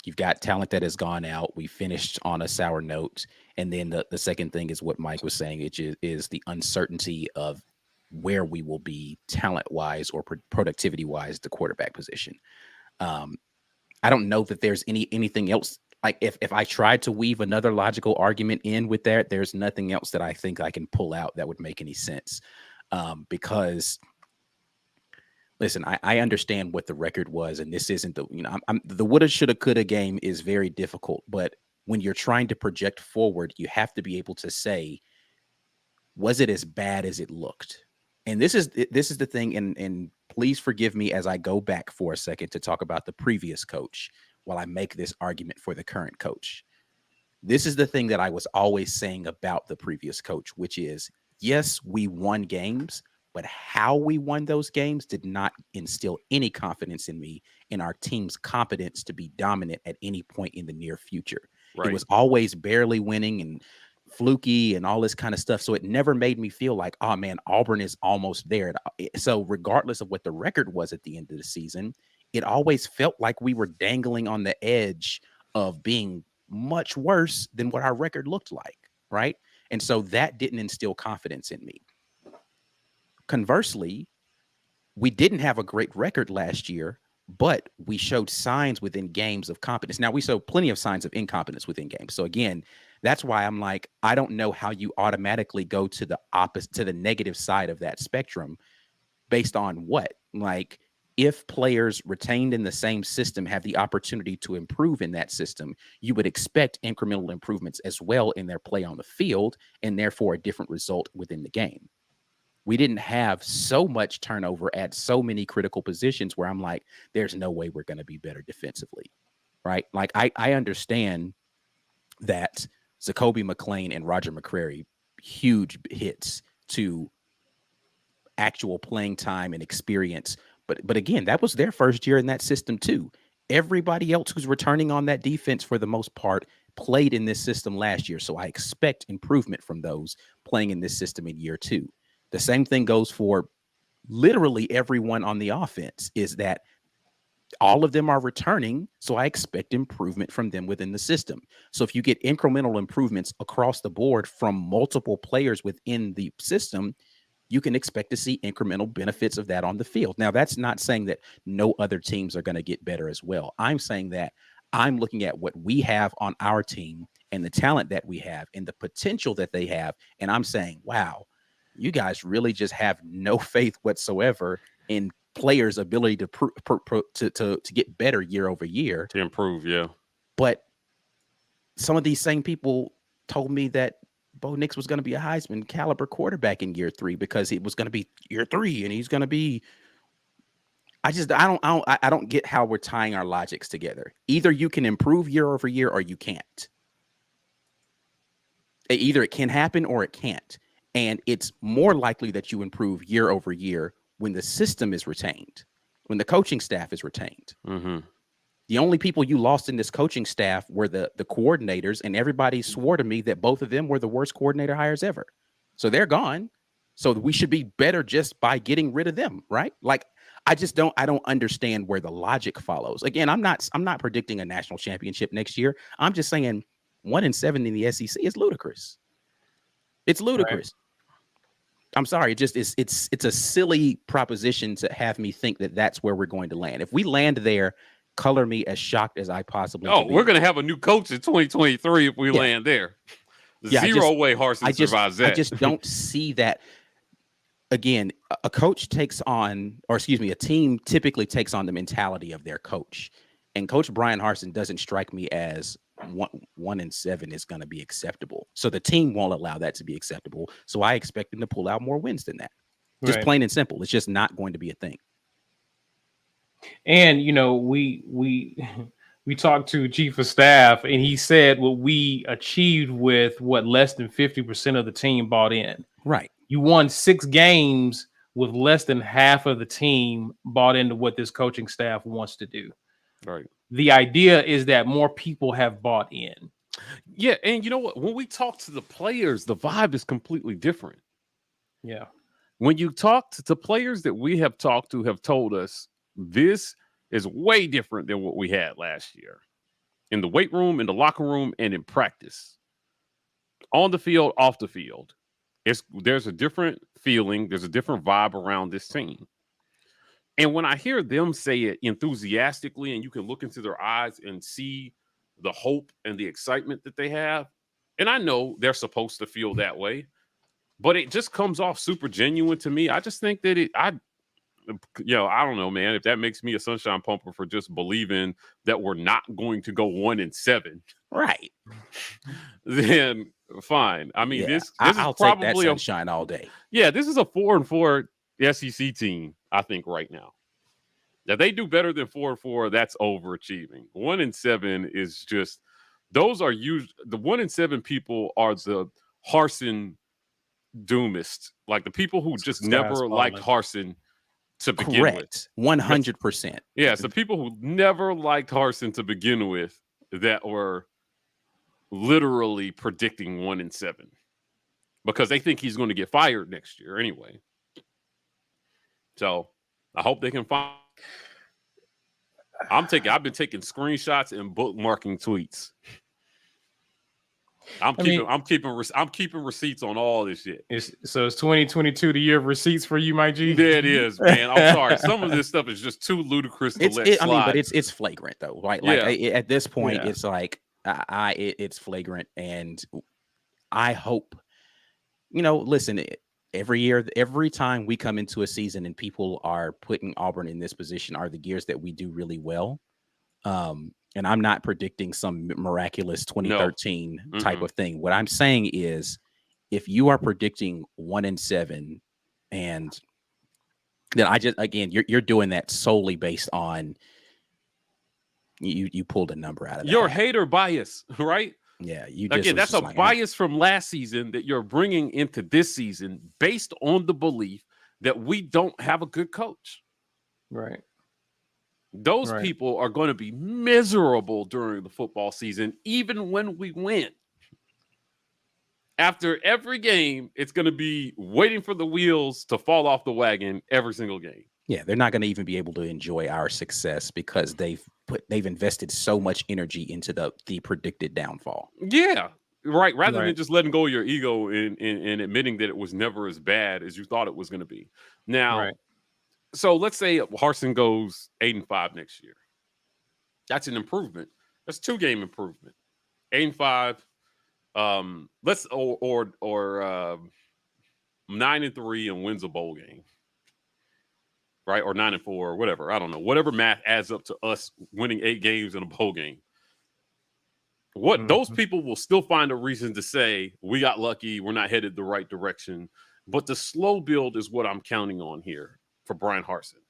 you've got talent that has gone out. We finished on a sour note. And then the second thing is what Mike was saying, which is the uncertainty of where we will be talent-wise or productivity-wise, the quarterback position. I don't know that there's anything else. Like if I tried to weave another logical argument in with that, there's nothing else that I think I can pull out that would make any sense. Because listen, I understand what the record was, and this isn't the woulda, shoulda, coulda game is very difficult. But when you're trying to project forward, you have to be able to say, was it as bad as it looked? And this is the thing. And please forgive me as I go back for a second to talk about the previous coach while I make this argument for the current coach. This is the thing that I was always saying about the previous coach, which is, yes, we won games, but how we won those games did not instill any confidence in me in our team's competence to be dominant at any point in the near future. Right. It was always barely winning and fluky and all this kind of stuff. So it never made me feel like, oh man, Auburn is almost there. So regardless of what the record was at the end of the season, it always felt like we were dangling on the edge of being much worse than what our record looked like, right? And so that didn't instill confidence in me. Conversely, we didn't have a great record last year, but we showed signs within games of competence. Now, we showed plenty of signs of incompetence within games. So again, that's why I'm like, I don't know how you automatically go to the opposite, to the negative side of that spectrum based on what? Like, if players retained in the same system have the opportunity to improve in that system, you would expect incremental improvements as well in their play on the field, and therefore a different result within the game. We didn't have so much turnover at so many critical positions where I'm like, there's no way we're going to be better defensively, right? Like, I understand that Zacoby McClain and Roger McCrary, huge hits to actual playing time and experience. But again, that was their first year in that system too. Everybody else who's returning on that defense for the most part played in this system last year. So I expect improvement from those playing in this system in year two. The same thing goes for literally everyone on the offense, is that all of them are returning. So I expect improvement from them within the system. So if you get incremental improvements across the board from multiple players within the system, you can expect to see incremental benefits of that on the field. Now, that's not saying that no other teams are going to get better as well. I'm saying that I'm looking at what we have on our team and the talent that we have and the potential that they have. And I'm saying, wow, you guys really just have no faith whatsoever in players' ability to get better year over year. To improve, yeah. But some of these same people told me that Bo Nix was going to be a Heisman caliber quarterback in year three because it was going to be year three and he's going to be. I don't get how we're tying our logics together. Either you can improve year over year or you can't. Either it can happen or it can't. And it's more likely that you improve year over year when the system is retained, when the coaching staff is retained. Mm-hmm. The only people you lost in this coaching staff were the coordinators, and everybody swore to me that both of them were the worst coordinator hires ever. So they're gone. So we should be better just by getting rid of them, right? Like, I don't understand where the logic follows. Again, I'm not predicting a national championship next year. I'm just saying 1-7 in the SEC is ludicrous. It's ludicrous. Right. I'm sorry. It's a silly proposition to have me think that that's where we're going to land. If we land there, color me as shocked as I possibly can. We're going to have a new coach in 2023 if we land there. Zero way Harsin survives that. I just don't see that. Again, a coach takes on, or excuse me, a team typically takes on the mentality of their coach. And Coach Brian Harsin doesn't strike me as 1-7 is going to be acceptable. So the team won't allow that to be acceptable. So I expect them to pull out more wins than that. Just plain and simple. It's just not going to be a thing. And, you know, we talked to Chief of Staff, and he said what we achieved with less than 50% of the team bought in. Right. You won 6 games with less than half of the team bought into what this coaching staff wants to do. Right. The idea is that more people have bought in. Yeah, and you know what? When we talk to the players, the vibe is completely different. Yeah. When you talk to the players that we have talked to have told us, this is way different than what we had last year in the weight room, in the locker room, and in practice. On the field, off the field. There's a different feeling. There's a different vibe around this team. And when I hear them say it enthusiastically, and you can look into their eyes and see the hope and the excitement that they have, and I know they're supposed to feel that way, but it just comes off super genuine to me. I just think that I don't know, man, if that makes me a sunshine pumper for just believing that we're not going to go 1-7. Right. Then fine. I mean, this I'll is probably take that sunshine all day. Yeah, this is a 4-4 SEC team, I think, right now. Now, they do better than 4-4, that's overachieving. 1-7 is just those are used. The 1-7 people are the Harsin doomists, like the people who just never liked Harsin to begin with. Correct. 100%. Yeah, it's the people who never liked Harsin to begin with that were literally predicting 1-7 because they think he's going to get fired next year anyway. So I hope they can find. I've been taking screenshots and bookmarking tweets. I'm keeping receipts on all this shit. So it's 2022, the year of receipts for you, Mike G. Yeah, it is, man. I'm sorry. Some of this stuff is just too ludicrous to let slide. I mean, but it's flagrant though, right? Like at this point, it's like it's flagrant, and I hope, listen. Every year, every time we come into a season and people are putting Auburn in this position are the years that we do really well. And I'm not predicting some miraculous 2013 type of thing. What I'm saying is if you are predicting 1-7 and then you're doing that solely based on you pulled a number out of your hater bias, right? Yeah, that's a bias from last season that you're bringing into this season based on the belief that we don't have a good coach. Right. Those people are going to be miserable during the football season, even when we win. After every game, it's going to be waiting for the wheels to fall off the wagon every single game. Yeah, they're not going to even be able to enjoy our success because they've invested so much energy into the predicted downfall. Yeah, right. Rather than just letting go of your ego and admitting that it was never as bad as you thought it was going to be. Now, so let's say Harsin goes 8-5 next year. That's an improvement. That's 2-game improvement. 8-5. Let's or 9-3 and wins a bowl game. Right, or 9-4, or whatever. I don't know. Whatever math adds up to us winning 8 games in a bowl game. Those people will still find a reason to say we got lucky, we're not headed the right direction. But the slow build is what I'm counting on here for Brian Harsin.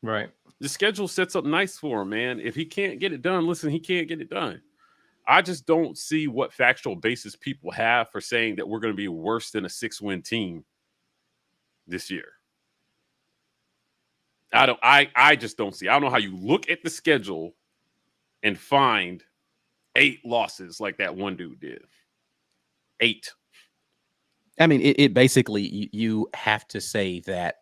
Right. The schedule sets up nice for him, man. If he can't get it done, listen, he can't get it done. I just don't see what factual basis people have for saying that we're going to be worse than a 6-win team this year. I just don't see. I don't know how you look at the schedule and find 8 losses like that one dude did. 8. I mean, it basically you have to say that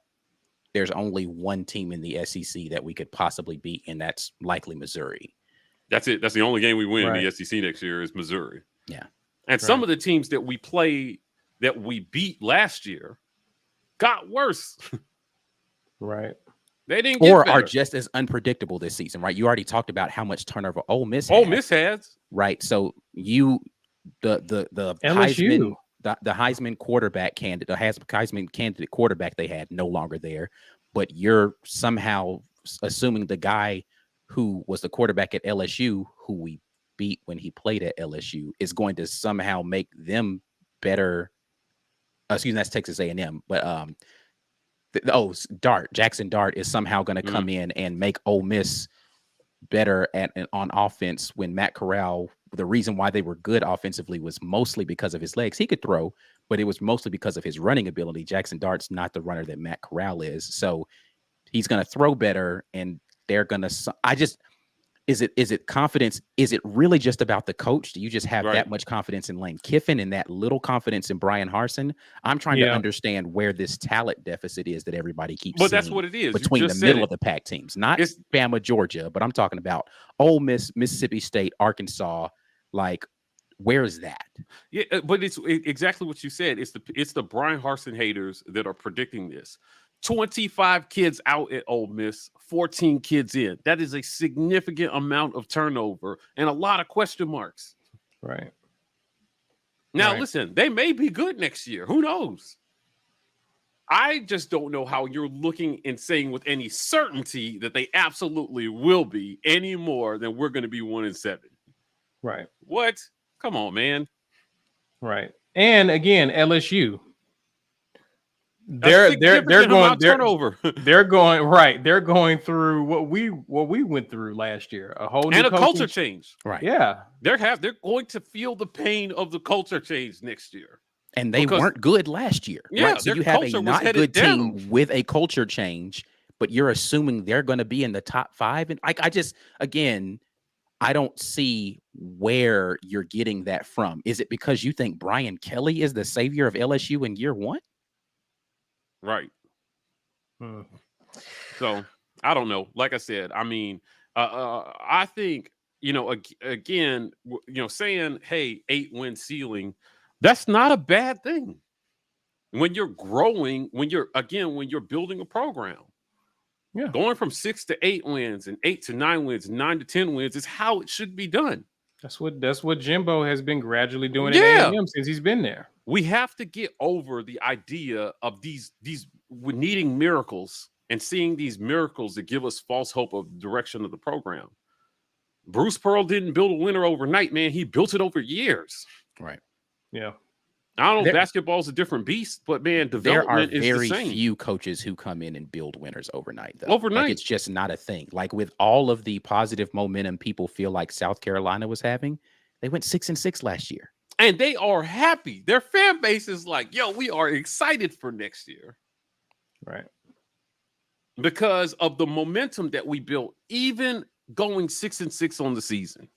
there's only one team in the SEC that we could possibly beat, and that's likely Missouri. That's it. That's the only game we win in the SEC next year is Missouri. Yeah. And some of the teams that we play that we beat last year got worse. Right. They didn't get better. Are just as unpredictable this season, right? You already talked about how much turnover Ole Miss has. Right. So the LSU. the Heisman quarterback candidate, the Heisman candidate quarterback they had no longer there, but you're somehow assuming the guy who was the quarterback at LSU, who we beat when he played at LSU, is going to somehow make them better. Excuse me, that's Texas A&M, but Jackson Dart is somehow going to come in and make Ole Miss better on offense when Matt Corral, the reason why they were good offensively was mostly because of his legs. He could throw, but it was mostly because of his running ability. Jackson Dart's not the runner that Matt Corral is. So he's going to throw better, and they're going to is it confidence? Is it really just about the coach? Do you just have that much confidence in Lane Kiffin and that little confidence in Brian Harsin? I'm trying to understand where this talent deficit is that everybody keeps seeing. But that's what it is. Between the middle of the pack teams, not Bama, Georgia, but I'm talking about Ole Miss, Mississippi State, Arkansas. Like, where is that? Yeah, but it's exactly what you said. It's the Brian Harsin haters that are predicting this. 25 kids out at Ole Miss, 14 kids in. That is a significant amount of turnover and a lot of question marks. Right. Now, listen, they may be good next year. Who knows? I just don't know how you're looking and saying with any certainty that they absolutely will be any more than we're going to be 1-7. Right. What? Come on, man. Right. And again, LSU. they're going turnover. They're going through what we went through last year. A whole new and a culture change. Right. Yeah. They're going to feel the pain of the culture change next year. And they weren't good last year. Yeah, right? So you have a not good team with a culture change, but you're assuming they're going to be in the top 5. And I just, again, I don't see where you're getting that from. Is it because you think Brian Kelly is the savior of LSU in year 1? Right. So I don't know. Like I said, I mean, I think, again, saying, hey, 8-win ceiling, that's not a bad thing. When you're growing, when you're building a program. Yeah. Going from 6 to 8 wins and 8 to 9 wins, 9 to 10 wins is how it should be done. That's what Jimbo has been gradually doing Yeah. at A&M since he's been there. We have to get over the idea of these needing miracles and seeing these miracles that give us false hope of the direction of the program. Bruce Pearl didn't build a winner overnight, man. He built it over years. Right. Yeah. I don't know. Basketball's a different beast, but man, development is the same. There are very few coaches who come in and build winners overnight, though. Overnight. Like, it's just not a thing. Like, with all of the positive momentum people feel like South Carolina was having, they went 6-6 last year. And they are happy. Their fan base is like, yo, we are excited for next year. Right. Because of the momentum that we built, even going 6-6 on the season.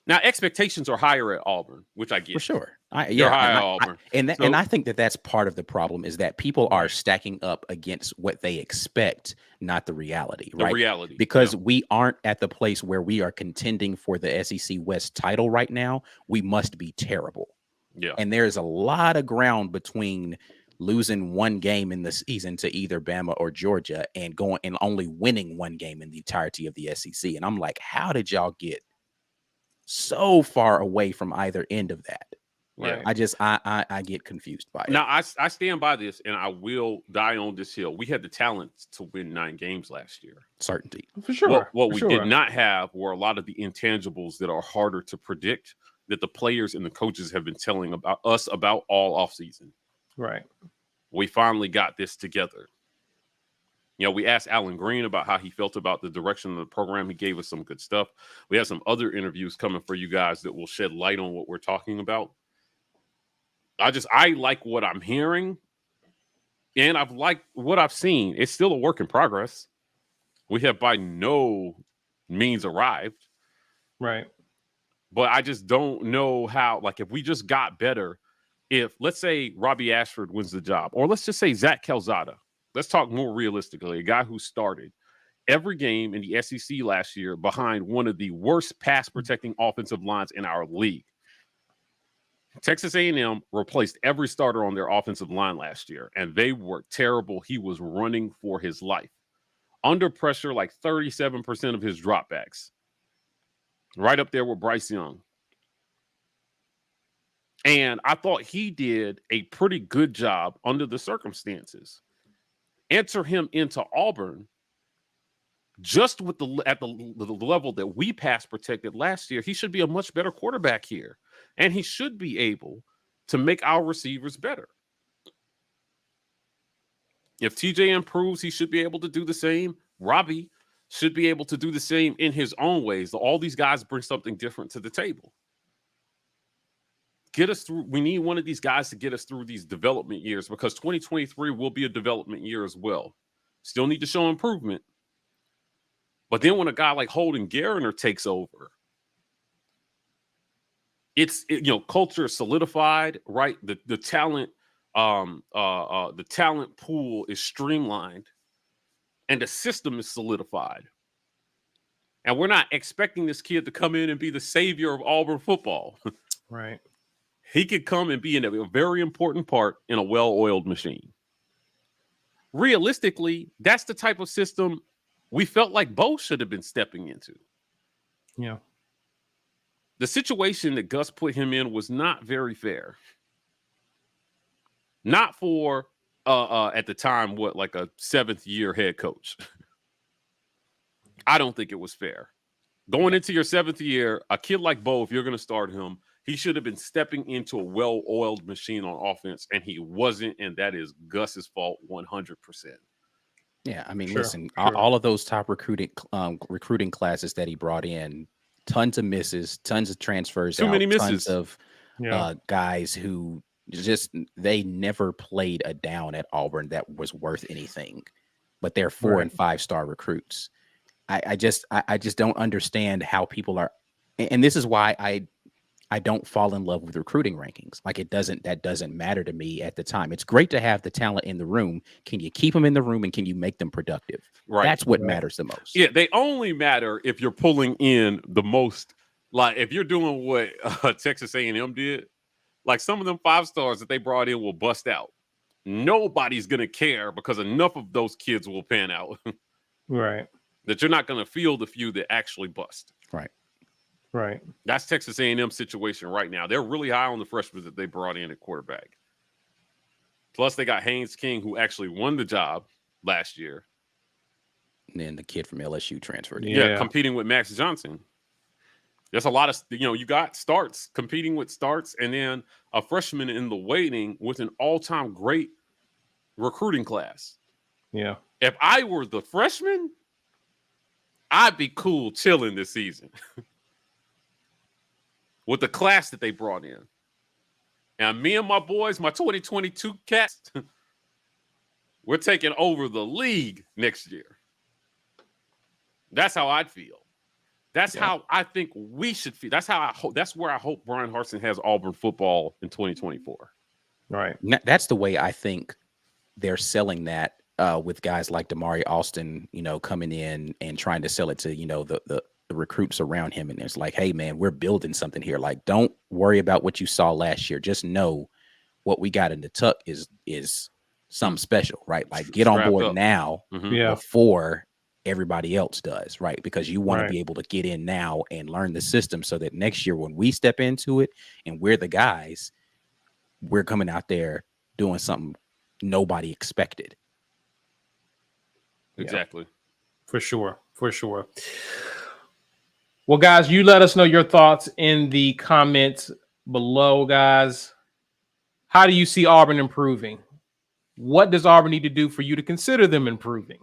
Now, expectations are higher at Auburn, which I get. For sure. They're higher at Auburn. And I think that's part of the problem, is that people are stacking up against what they expect, not the reality. The right? reality. Because we aren't at the place where we are contending for the SEC West title right now. We must be terrible. Yeah. And there's a lot of ground between losing one game in the season to either Bama or Georgia and going and only winning one game in the entirety of the SEC. And I'm like, how did y'all get so far away from either end of that? Yeah. I get confused by it. Now, I stand by this, and I will die on this hill. We had the talent to win 9 games last year. Certainty. For sure. What we did not have were a lot of the intangibles that are harder to predict, that the players and the coaches have been telling us about all offseason. Right. We finally got this together. We asked Alan Green about how he felt about the direction of the program. He gave us some good stuff. We have some other interviews coming for you guys that will shed light on what we're talking about. I like what I'm hearing, and I've liked what I've seen. It's still a work in progress. We have by no means arrived. Right. But I just don't know how, like, if we just got better, if, let's say, Robbie Ashford wins the job, or let's just say Zach Calzada. Let's talk more realistically. A guy who started every game in the SEC last year behind one of the worst pass-protecting offensive lines in our league. Texas A&M replaced every starter on their offensive line last year, and they were terrible. He was running for his life. Under pressure, like 37% of his dropbacks. Right up there with Bryce Young. And I thought he did a pretty good job under the circumstances. Enter him into Auburn just with at the level that we pass protected last year. He should be a much better quarterback here, and he should be able to make our receivers better. If TJ improves, he should be able to do the same. Robbie should be able to do the same in his own ways. All these guys bring something different to the table. Get us through. We need one of these guys to get us through these development years, because 2023 will be a development year as well. Still need to show improvement. But then when a guy like Holden Garner takes over, culture is solidified, right? The talent pool is streamlined, and the system is solidified. And we're not expecting this kid to come in and be the savior of Auburn football. Right. He could come and be in a very important part in a well-oiled machine. Realistically, that's the type of system we felt like Bo should have been stepping into. Yeah. The situation that Gus put him in was not very fair. Not for, at the time, like a 7th-year head coach. I don't think it was fair. Going into your 7th year, a kid like Bo, if you're going to start him, He should have been stepping into a well-oiled machine on offense, and he wasn't, and that is Gus's fault 100%. Yeah, I mean, Sure, listen, sure. all of those top recruiting classes that he brought in, tons of misses, tons of transfers, Too many tons misses. of guys who just they never played a down at Auburn that was worth anything, but they're 4 and 5 star recruits. I just don't understand how people are, and this is why I don't fall in love with recruiting rankings. Like that doesn't matter to me at the time. It's great to have the talent in the room. Can you keep them in the room and can you make them productive? Right. That's what matters the most. Yeah, they only matter if you're pulling in the most. Like if you're doing what Texas A&M did, like some of them 5 stars that they brought in will bust out. Nobody's gonna care because enough of those kids will pan out. Right. That you're not gonna field the few that actually bust. Right. Right. That's Texas A&M situation right now. They're really high on the freshmen that they brought in at quarterback. Plus, they got Haynes King, who actually won the job last year. And then the kid from LSU transferred. Yeah, competing with Max Johnson. There's a lot of, you got starts competing with starts, and then a freshman in the waiting with an all-time great recruiting class. Yeah. If I were the freshman, I'd be cool chilling this season. With the class that they brought in. And me and my boys, my 2022 cats, we're taking over the league next year. That's how I'd feel. That's how I think we should feel. That's how I hope. That's where I hope Brian Harsin has Auburn football in 2024. Right. That's the way I think they're selling that with guys like Damari Alston, coming in and trying to sell it to, the recruits around him. And it's like, hey man, we're building something here. Like, don't worry about what you saw last year. Just know what we got in the tuck is something special, right? Like get on board now before everybody else does, right? Because you want to be able to get in now and learn the system so that next year when we step into it and we're the guys, we're coming out there doing something nobody expected. Exactly. For sure. Well, guys, you let us know your thoughts in the comments below, guys. How do you see Auburn improving? What does Auburn need to do for you to consider them improving?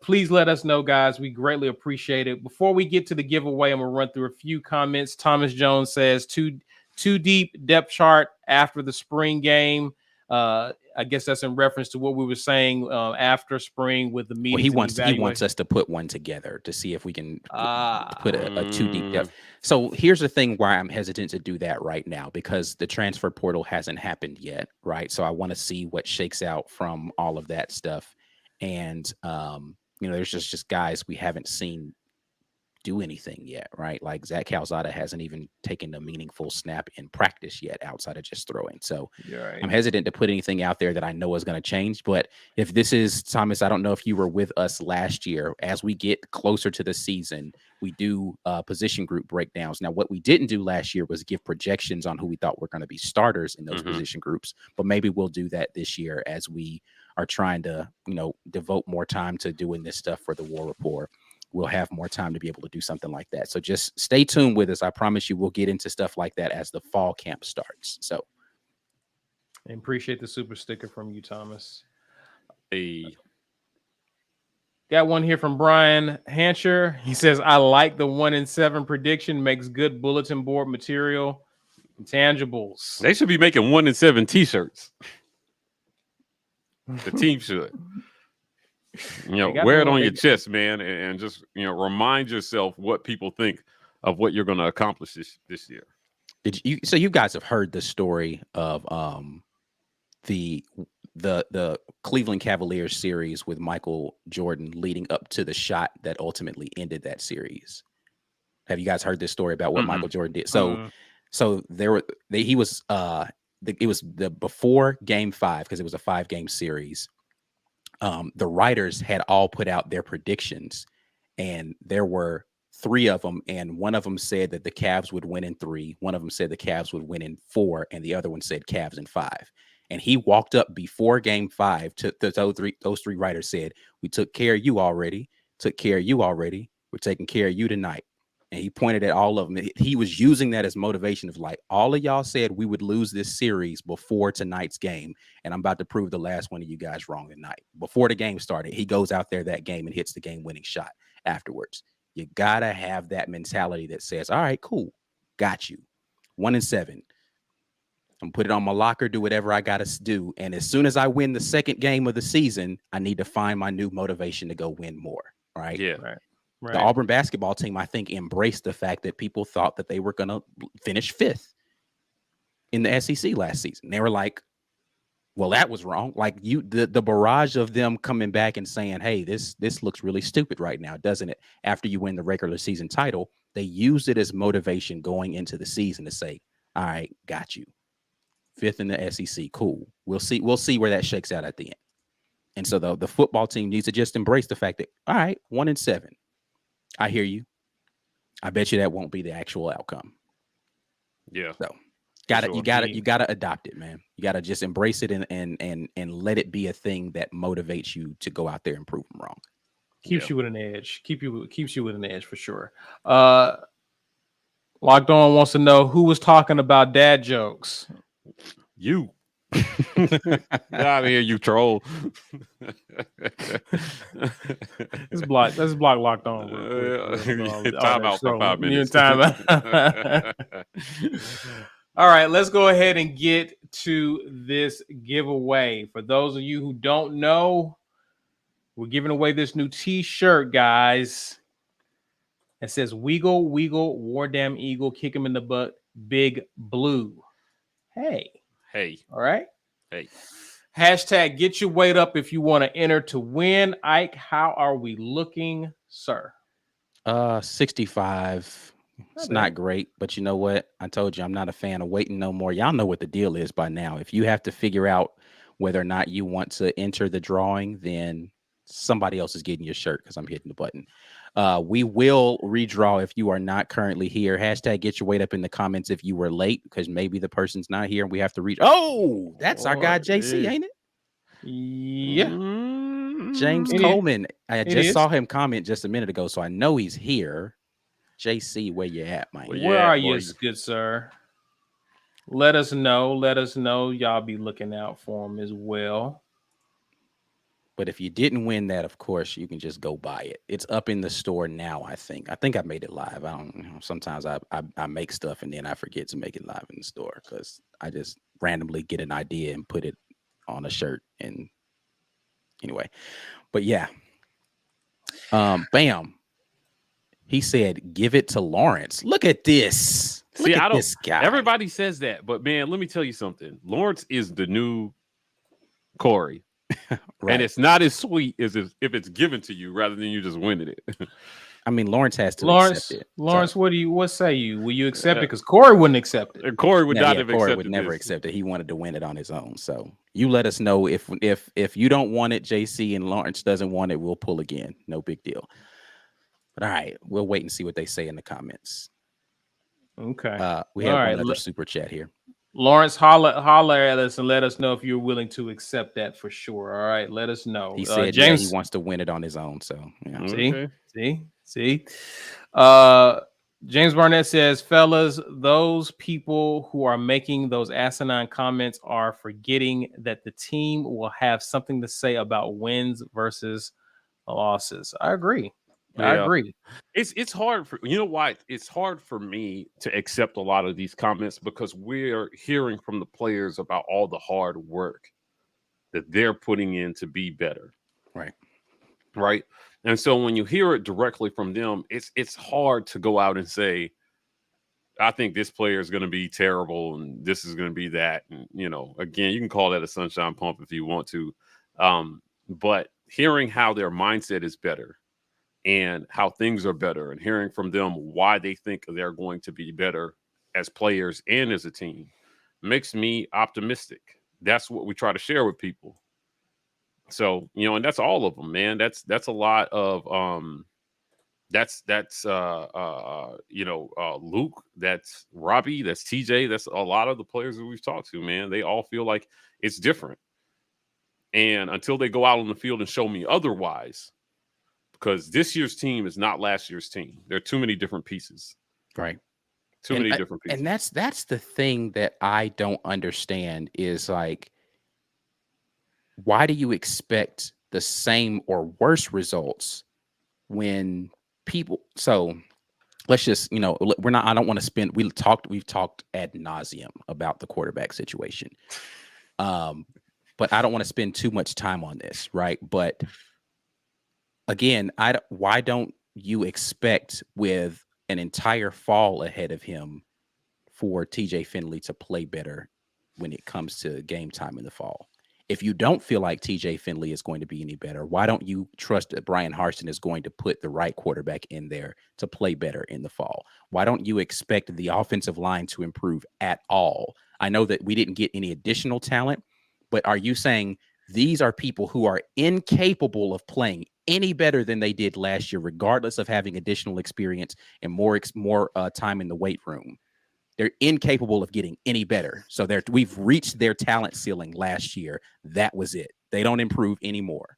Please let us know, guys. We greatly appreciate it. Before we get to the giveaway, I'm going to run through a few comments. Thomas Jones says, too deep depth chart after the spring game. I guess that's in reference to what we were saying after spring with the meetings. Well, he wants us to put one together to see if we can put a too deep depth. So here's the thing why I'm hesitant to do that right now, because the transfer portal hasn't happened yet, right? So I want to see what shakes out from all of that stuff. And there's just guys we haven't seen do anything yet, right? Like Zach Calzada hasn't even taken a meaningful snap in practice yet outside of just throwing. So I'm hesitant to put anything out there that I know is going to change. But if this is, Thomas, I don't know if you were with us last year, as we get closer to the season, we do position group breakdowns. Now, what we didn't do last year was give projections on who we thought were going to be starters in those position groups, but maybe we'll do that this year as we are trying to, devote more time to doing this stuff for the War Report. We'll have more time to be able to do something like that. So just stay tuned with us. I promise you we'll get into stuff like that as the fall camp starts. So I appreciate the super sticker from you, Thomas. Got one here from Brian Hancher. He says, I like the 1-7 prediction, makes good bulletin board material. Intangibles. They should be making 1-7 t-shirts. The team should. Wear it on your chest, man, and just remind yourself what people think of what you're going to accomplish this year. So you guys have heard the story of the Cleveland Cavaliers series with Michael Jordan leading up to the shot that ultimately ended that series. Have you guys heard this story about what Michael Jordan did? So it was the before Game 5, because it was a 5-game series. The writers had all put out their predictions, and there were 3 of them, and one of them said that the Cavs would win in 3. One of them said the Cavs would win in 4, and the other one said Cavs in 5. And he walked up before Game 5 to those three writers said, "We took care of you already. Took care of you already. We're taking care of you tonight." And he pointed at all of them. He was using that as motivation of like, all of y'all said we would lose this series before tonight's game. And I'm about to prove the last one of you guys wrong tonight. Before the game started, he goes out there that game and hits the game-winning shot afterwards. You got to have that mentality that says, all right, cool, got you. 1-7. I'm put it on my locker, do whatever I got to do. And as soon as I win the second game of the season, I need to find my new motivation to go win more. Right. Yeah. Right. The Auburn basketball team, I think, embraced the fact that people thought that they were going to finish 5th in the SEC last season. They were like, well, that was wrong. Like the barrage of them coming back and saying, hey, this looks really stupid right now, doesn't it? After you win the regular season title, they used it as motivation going into the season to say, all right, got you. 5th in the SEC. Cool. We'll see where that shakes out at the end. And so the football team needs to just embrace the fact that, all right, 1-7. I hear you. I bet you that won't be the actual outcome. Yeah. So Sure. you gotta adopt it, man. You gotta just embrace it and let it be a thing that motivates you to go out there and prove them wrong. Keeps you with an edge. Keeps you with an edge for sure. Locked On wants to know who was talking about dad jokes. You. Get out of here, you troll. Let's block Locked On. Time out for 5 minutes. Time out. All right, let's go ahead and get to this giveaway. For those of you who don't know, we're giving away this new t-shirt, guys. It says Weagle, Weagle, War Damn Eagle, kick him in the butt, Big Blue. Hey. All right. Hey. Hashtag get your weight up if you want to enter to win. Ike, how are we looking, sir? 65. It's not great, but you know what? I told you I'm not a fan of waiting no more. Y'all know what the deal is by now. If you have to figure out whether or not you want to enter the drawing, then somebody else is getting your shirt because I'm hitting the button. We will redraw if you are not currently here. Hashtag get your weight up in the comments if you were late, because maybe the person's not here and we have to reach. Oh, that's our guy JC, ain't it? Yeah. James Coleman. I just saw him comment just a minute ago, so I know he's here. JC, where you at, Mike? Where are you, good sir? Let us know. Y'all be looking out for him as well. But if you didn't win that, of course, you can just go buy it. It's up in the store now, I think. I think I made it live. I don't know. Sometimes I make stuff and then I forget to make it live in the store because I just randomly get an idea and put it on a shirt. And anyway, but yeah. Bam. He said, give it to Lawrence. Look at this. Look at this guy. Everybody says that, but man, let me tell you something. Lawrence is the new Corey. Right. And it's not as sweet as if it's given to you rather than you just winning it. I mean, Lawrence has to accept it. Lawrence, what say you? Will you accept it? Because Corey wouldn't accept it. Corey would not have accepted it. Corey would never accept it. He wanted to win it on his own. So you let us know if you don't want it, JC, and Lawrence doesn't want it, we'll pull again. No big deal. But all right, we'll wait and see what they say in the comments. Okay. We have another super chat here. Lawrence, holler at us and let us know if you're willing to accept that for sure. All right, let us know. He said James he wants to win it on his own. So yeah. See. James Barnett says, fellas, those people who are making those asinine comments are forgetting that the team will have something to say about wins versus losses. I agree. Yeah. I agree. It's hard for it's hard for me to accept a lot of these comments because we're hearing from the players about all the hard work that they're putting in to be better. Right. And so when you hear it directly from them, it's hard to go out and say, I think this player is going to be terrible and this is going to be that. And, again, you can call that a sunshine pump if you want to. But hearing how their mindset is better and how things are better and hearing from them why they think they're going to be better as players and as a team makes me optimistic. That's what we try to share with people. So, and that's all of them, man. That's a lot of Luke, that's Robbie, that's TJ, that's a lot of the players that we've talked to, man. They all feel like it's different. And until they go out on the field and show me otherwise, because this year's team is not last year's team. There are too many different pieces. Right. Too many different pieces. And that's the thing that I don't understand is like, why do you expect the same or worse results when people? So let's just, I don't want to spend. We've talked ad nauseum about the quarterback situation. But I don't want to spend too much time on this, right? But again, why don't you expect with an entire fall ahead of him for TJ Finley to play better when it comes to game time in the fall? If you don't feel like TJ Finley is going to be any better, why don't you trust that Brian Harsin is going to put the right quarterback in there to play better in the fall? Why don't you expect the offensive line to improve at all? I know that we didn't get any additional talent, but are you saying these are people who are incapable of playing any better than they did last year, regardless of having additional experience and more time in the weight room? They're incapable of getting any better. So we've reached their talent ceiling last year. That was it. They don't improve anymore.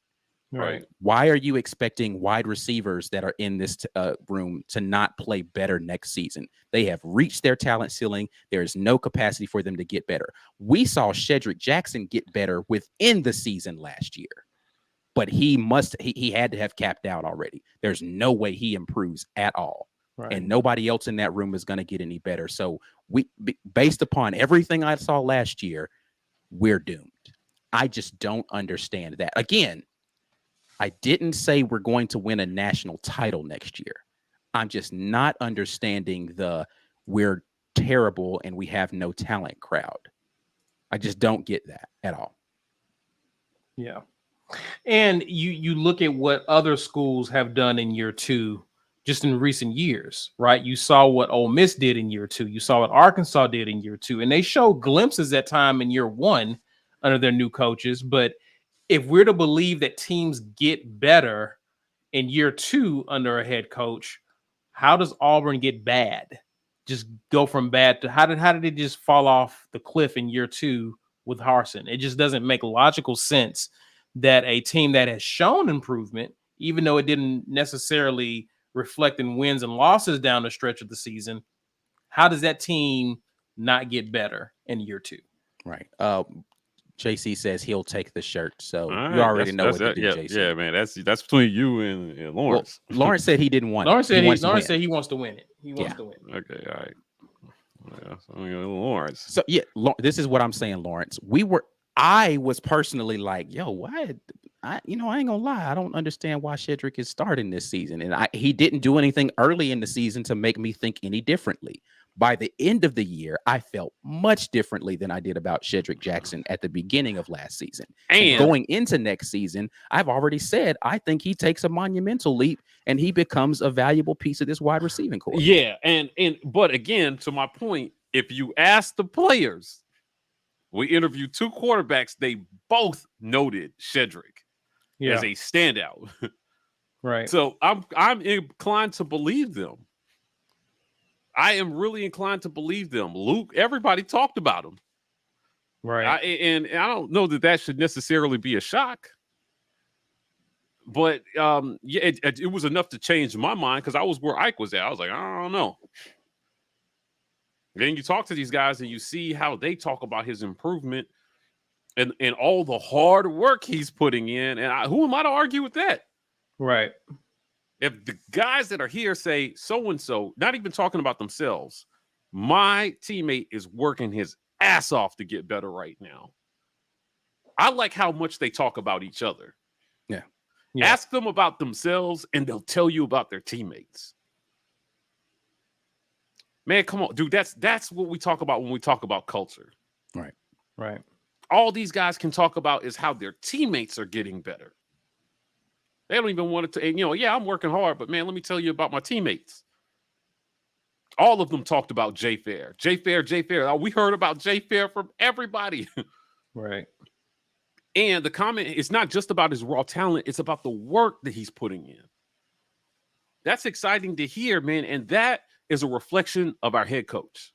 Right. Why are you expecting wide receivers that are in this room to not play better next season? They have reached their talent ceiling. There is no capacity for them to get better. We saw Shedrick Jackson get better within the season last year, but he had to have capped out already. There's no way he improves at all. Right. And nobody else in that room is going to get any better. So based upon everything I saw last year, we're doomed. I just don't understand that. Again, I didn't say we're going to win a national title next year. I'm just not understanding we're terrible and we have no talent crowd. I just don't get that at all. Yeah. And you look at what other schools have done in year two, just in recent years, right? You saw what Ole Miss did in year two. You saw what Arkansas did in year two. And they showed glimpses at time in year one under their new coaches. But if we're to believe that teams get better in year two under a head coach, how does Auburn get bad? Just go from bad to how did it just fall off the cliff in year two with Harsin? It just doesn't make logical sense that a team that has shown improvement, even though it didn't necessarily reflect in wins and losses down the stretch of the season, how does that team not get better in year two? Right. JC says he'll take the shirt, so right, you already know what to do, yeah, JC. Yeah, man, that's between you and Lawrence. Well, Lawrence said he didn't want Lawrence it. Lawrence said he wants to win it. He wants to win it. Okay, all right. Yeah, so Lawrence. So yeah, this is what I'm saying, Lawrence. I was personally like, yo, why? I ain't gonna lie. I don't understand why Shedrick is starting this season. And he didn't do anything early in the season to make me think any differently. By the end of the year, I felt much differently than I did about Shedrick Jackson at the beginning of last season. And going into next season, I've already said I think he takes a monumental leap and he becomes a valuable piece of this wide receiving corps. Yeah, but again, to my point, if you ask the players, we interviewed two quarterbacks, they both noted Shedrick as a standout. Right. So I'm inclined to believe them. I am really inclined to believe them. Luke, everybody talked about him. Right. And I don't know that should necessarily be a shock. But it was enough to change my mind because I was where Ike was at. I was like, I don't know. Then you talk to these guys and you see how they talk about his improvement and all the hard work he's putting in. And who am I to argue with that? Right. If the guys that are here say so-and-so, not even talking about themselves, my teammate is working his ass off to get better right now. I like how much they talk about each other. Yeah. Ask them about themselves and they'll tell you about their teammates. Man, come on, dude. That's what we talk about when we talk about culture. Right. Right. All these guys can talk about is how their teammates are getting better. They don't even want to, I'm working hard, but man, let me tell you about my teammates. All of them talked about Jay Fair. Jay Fair. We heard about Jay Fair from everybody. Right. And the comment, it's not just about his raw talent, it's about the work that he's putting in. That's exciting to hear, man. And that is a reflection of our head coach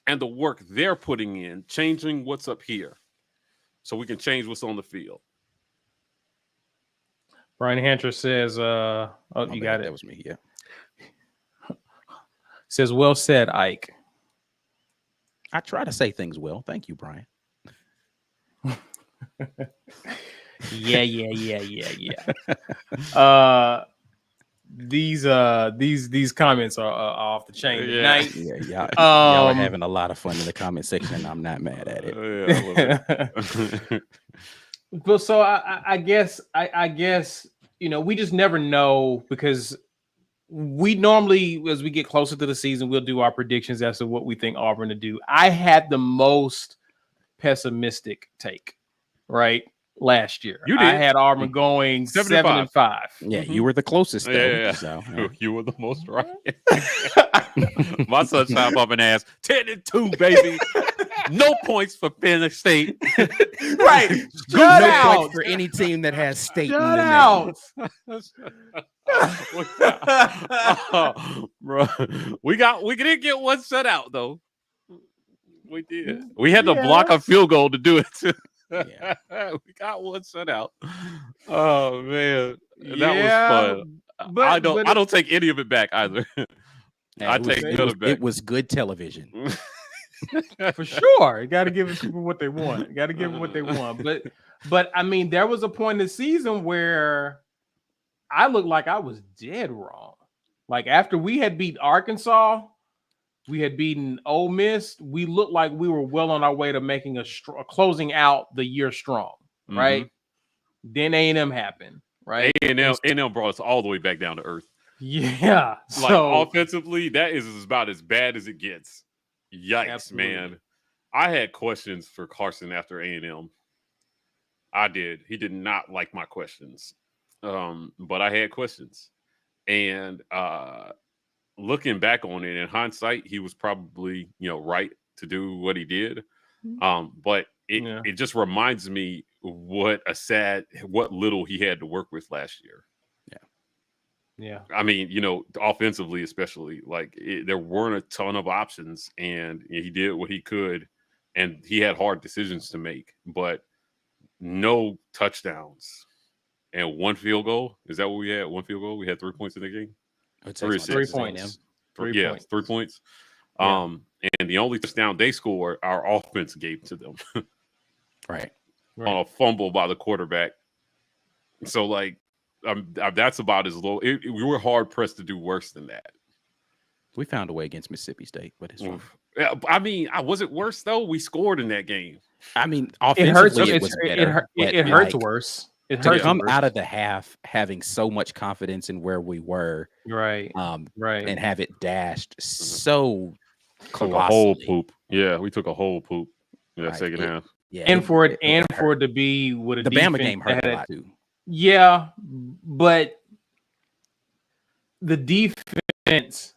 and the work they're putting in, changing what's up here so we can change what's on the field. Brian Hancher says, oh, you got it. That was me. Yeah. Says, well said, Ike. I try to say things well. Thank you, Brian. Yeah. These comments are off the chain tonight. Yeah, y'all are having a lot of fun in the comment section, and I'm not mad at it. I love it. But so I guess we just never know, because we normally, as we get closer to the season, we'll do our predictions as to what we think Auburn to do. I had the most pessimistic take, right? Last year, You did. I had Auburn going 7-5. Yeah, you were the closest. Though, Yeah. So, You were the most right. My son chimed up and asked 10-2, baby. No points for Penn State. Right. Shut out for any team that has state. Shut out. Bro, we didn't get one set out though. We did. We had to block a field goal to do it. Yeah. We got one set out. Oh man, that was fun. But I don't take any of it back either. I take none of it back. It was good television. For sure. You got to give people what they want. But I mean, there was a point in the season where I looked like I was dead wrong. Like after we had beat Arkansas, we had beaten Ole Miss, we looked like we were well on our way to making closing out the year strong, right? Mm-hmm. Then A&M happened, right? A&M brought us all the way back down to earth. Yeah. Like offensively, that is about as bad as it gets. Yikes, absolutely. Man. I had questions for Carson after A&M. I did. He did not like my questions. But I had questions. And looking back on it in hindsight, he was probably, right to do what he did. But it just reminds me what little he had to work with last year. Yeah. I mean, offensively, especially, there weren't a ton of options, and he did what he could, and he had hard decisions to make, but no touchdowns and one field goal. Is that what we had? One field goal? We had 3 points in the game? 3 points. 3 points. Yeah. And the only touchdown they scored, our offense gave to them. Right. On a fumble by the quarterback. So, that's about as low. We were hard pressed to do worse than that. We found a way against Mississippi State, but it's fine. Yeah, I mean, was it worse though? We scored in that game. I mean, offensively, it was better. It hurts worse. It hurts to come out of the half having so much confidence in where we were, right, and have it dashed so colossally. A whole poop. Yeah, we took a whole poop in that second half. Yeah, and for it to be with the Bama game hurt a lot too. Yeah, but the defense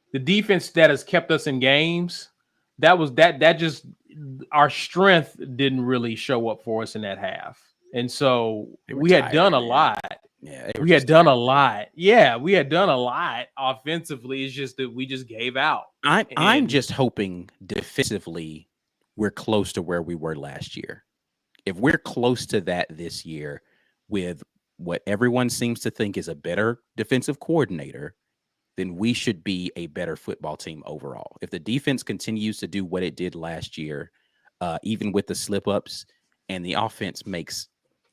that has kept us in games, that just our strength didn't really show up for us in that half. And so we had done a lot. Yeah, we had done a lot. Yeah, we had done a lot offensively. It's just that we just gave out. I'm just hoping defensively we're close to where we were last year. If we're close to that this year, with what everyone seems to think is a better defensive coordinator, then we should be a better football team overall. If the defense continues to do what it did last year, even with the slip-ups, and the offense makes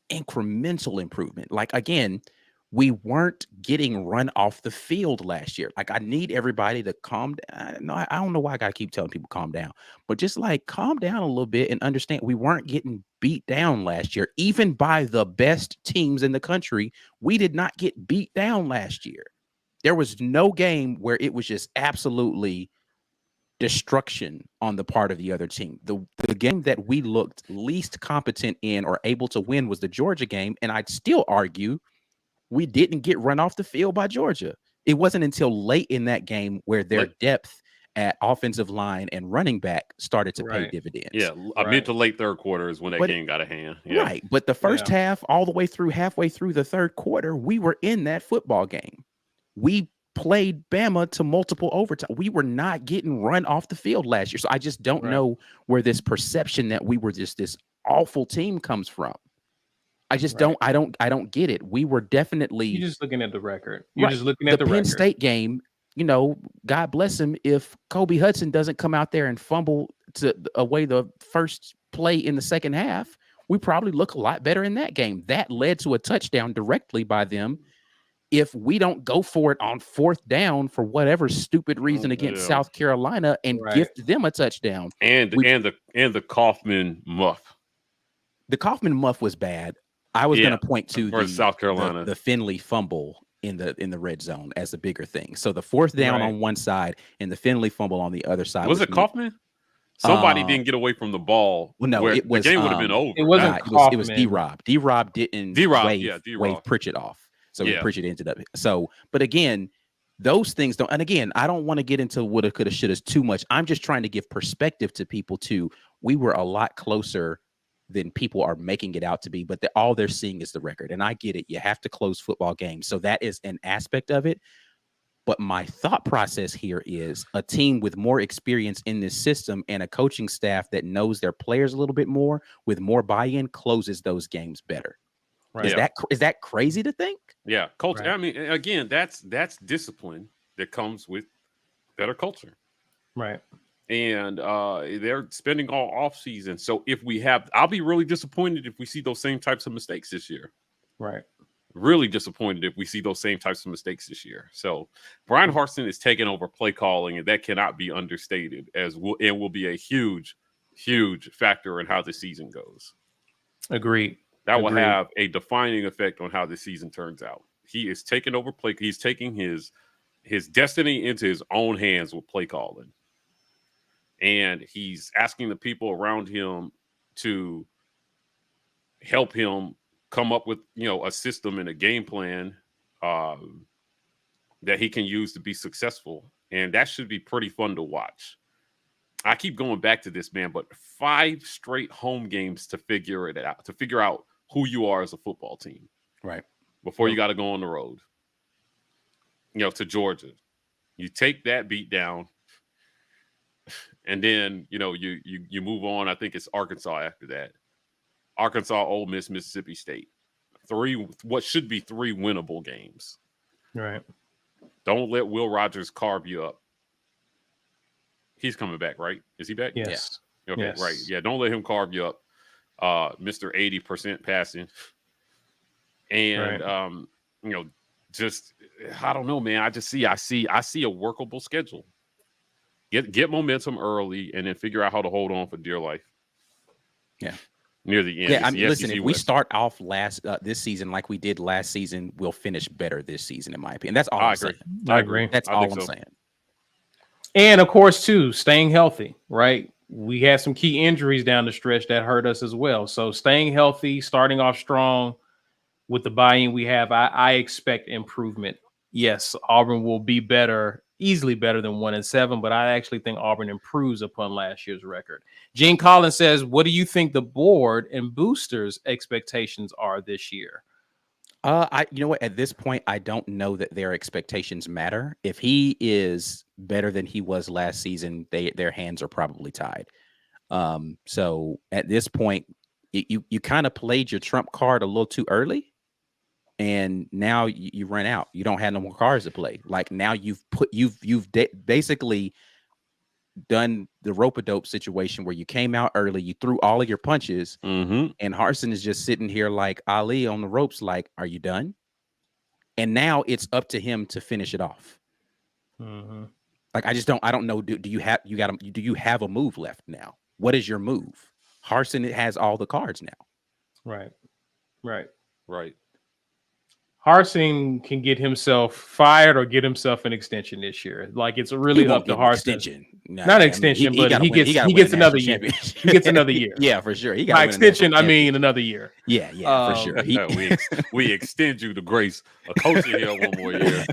incremental improvement. Again, we weren't getting run off the field last year. I need everybody to calm down. No, I don't know why I got to keep telling people calm down, but just calm down a little bit and understand we weren't getting beat down last year, even by the best teams in the country. We did not get beat down last year. There was no game where it was just absolutely destruction on the part of the other team. The game that we looked least competent in or able to win was the Georgia game, and I'd still argue we didn't get run off the field by Georgia. It wasn't until late in that game where their depth at offensive line and running back started to pay dividends. Yeah, mid to late third quarter is when that game got a hand. Yeah. Right, but the first half, all the way through halfway through the third quarter, we were in that football game. We played Bama to multiple overtime. We were not getting run off the field last year. So I just don't know where this perception that we were just this awful team comes from. I just don't get it. We were definitely You're just looking at the record. You're right. just looking at the Penn record. State game. God bless him if Kobe Hudson doesn't come out there and fumble away the first play in the second half. We probably look a lot better in that game. That led to a touchdown directly by them. If we don't go for it on fourth down for whatever stupid reason against South Carolina and gift them a touchdown, and the Kaufman muff. The Kaufman muff was bad. I was going to point to the South Carolina, the Finley fumble in the red zone as the bigger thing. So the fourth down on one side and the Finley fumble on the other side. Was it Kaufman? Somebody didn't get away from the ball. Well, no, it was, the game would have been over. It wasn't Kaufman. It was D-Rob. D-Rob didn't wave Pritchett off. So Pritchett ended up. So, but again, those things don't. And again, I don't want to get into woulda, coulda, shoulda too much. I'm just trying to give perspective to people too. We were a lot closer than people are making it out to be, but all they're seeing is the record. And I get it. You have to close football games. So that is an aspect of it. But my thought process here is a team with more experience in this system and a coaching staff that knows their players a little bit more with more buy-in closes those games better. Right. Is that crazy to think? Yeah. Culture. Right. I mean, again, that's discipline that comes with better culture. Right. And they're spending all off season. So I'll be really disappointed if we see those same types of mistakes this year. Right. Really disappointed if we see those same types of mistakes this year. So Brian Harsin is taking over play calling, and that cannot be understated it will be a huge, huge factor in how the season goes. Agreed. That will have a defining effect on how the season turns out. He is taking over play. He's taking his destiny into his own hands with play calling. And he's asking the people around him to help him come up with, a system and a game plan that he can use to be successful. And that should be pretty fun to watch. I keep going back to this, man, but 5 straight home games to figure out who you are as a football team. Right. Before you got to go on the road, to Georgia. You take that beat down. And then, you move on. I think it's Arkansas after that. Arkansas, Ole Miss, Mississippi State. 3 winnable games. Right. Don't let Will Rogers carve you up. He's coming back, right? Is he back? Yes. Yeah. Okay, yes. Right. Yeah, don't let him carve you up. Mr. 80% passing. And, just, I don't know, man. I see a workable schedule. Get momentum early and then figure out how to hold on for dear life. Yeah. Near the end. Yeah, I mean, listen, if we start off this season like we did last season, we'll finish better this season, in my opinion. That's all I'm saying. I agree. That's all I'm saying. And of course, too, staying healthy, right? We had some key injuries down the stretch that hurt us as well. So staying healthy, starting off strong with the buy-in we have, I expect improvement. Yes, Auburn will be better, easily better than 1-7, but I actually think Auburn improves upon last year's record. Gene Collins says, what do you think the board and boosters' expectations are this year? You know what? At this point, I don't know that their expectations matter. If he is better than he was last season, their hands are probably tied. So at this point, you kind of played your trump card a little too early, and now you run out. You don't have no more cards to play. Like now you've basically done the rope-a-dope situation where you came out early, you threw all of your punches, and Harsin is just sitting here like Ali on the ropes, like, are you done? And now it's up to him to finish it off. Like, I don't know. Do you have a move left now? What is your move? Harsin has all the cards now. Right. Harsin can get himself fired or get himself an extension this year. Like, it's really up to Harsin. Not an extension, but he gets another year. He gets another year. Yeah, for sure. By extension, I mean another year. Yeah, for sure. We extend you to grace a coaching here one more year.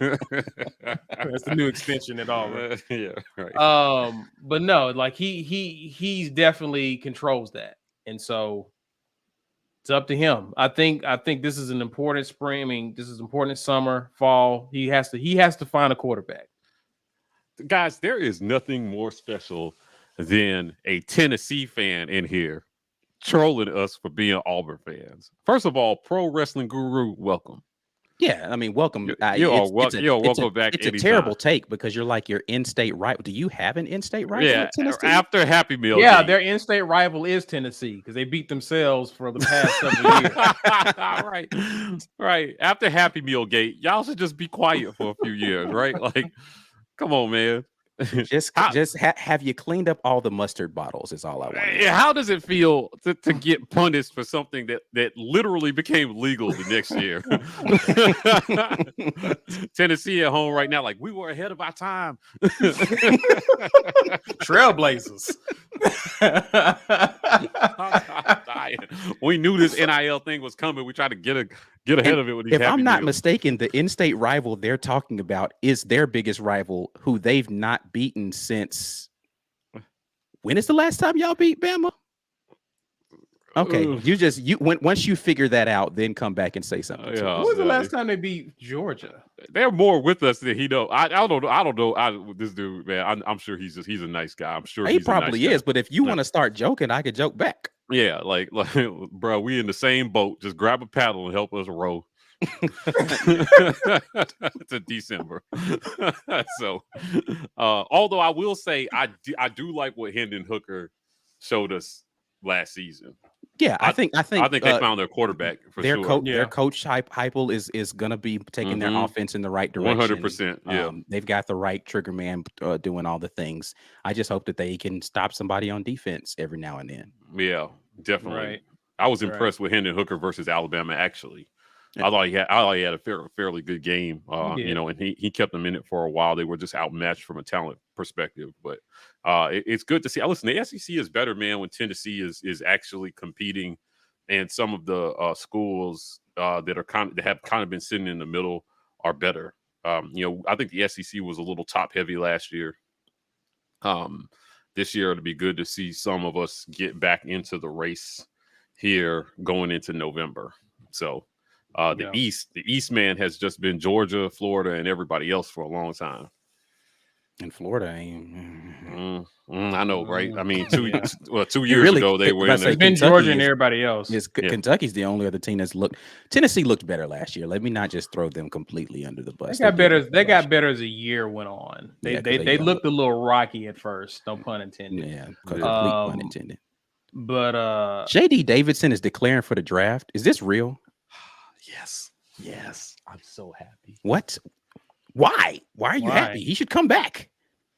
That's the new extension at all. Right? Yeah, right. But no, like he definitely controls that, and so it's up to him. I think this is an important spring. I mean, this is important summer, fall. He has to find a quarterback. Guys, there is nothing more special than a Tennessee fan in here trolling us for being Auburn fans. First of all, Pro Wrestling Guru, welcome. Yeah, I mean, welcome. You're welcome back. It's a anytime. terrible take because you're like your in-state rival. Do you have an in-state rival Yeah, at Tennessee? after Happy Meal. Yeah, Gate. their in-state rival is Tennessee because they beat themselves for the past several years. right. After Happy Meal Gate, y'all should just be quiet for a few years, right? Like, come on, man. Have you cleaned up all the mustard bottles? Is all I want. How does it feel to get punished for something that literally became legal the next year? Tennessee at home right now, like we were ahead of our time. Trailblazers. I'm dying. We knew this NIL thing was coming. We tried to get ahead of it with these. If I'm not meals. mistaken, the in-state rival they're talking about is their biggest rival, who they've not beaten since. When is the last time y'all beat Bama? Okay, once you figure that out, then come back and say something. Yeah. When was the last time they beat Georgia? They're more with us than he know. I don't know. This dude, man, I'm sure he's a nice guy. I'm sure he probably is. But if you want to start joking, I could joke back. Yeah, like, bro, we in the same boat. Just grab a paddle and help us row. To December. So, although I will say I do like what Hendon Hooker showed us last season. Yeah, I think they found their quarterback for their sure. Their coach Heupel is going to be taking their offense in the right direction. 100%. Yeah, they've got the right trigger man doing all the things. I just hope that they can stop somebody on defense every now and then. Yeah, definitely. Right. I was impressed with Hendon Hooker versus Alabama. Actually, I thought he had a fairly good game. And he kept them in it for a while. They were just outmatched from a talent perspective, but it's good to see. Listen, the SEC is better, man, when Tennessee is actually competing, and some of the schools that have kind of been sitting in the middle are better. I think the SEC was a little top heavy last year. This year it'll be good to see some of us get back into the race here going into November. So. The East man has just been Georgia, Florida, and everybody else for a long time. And Florida, I know, right? I mean, 2 years ago they were in there. It's been Georgia and everybody else. Kentucky's the only other team that's looked. Tennessee looked better last year. Let me not just throw them completely under the bus. They got better as the year went on. They looked a little rocky at first. No pun intended. Yeah, complete pun intended. But J.D. Davidson is declaring for the draft. Is this real? Yes. I'm so happy. What? Why? Why are you happy? He should come back.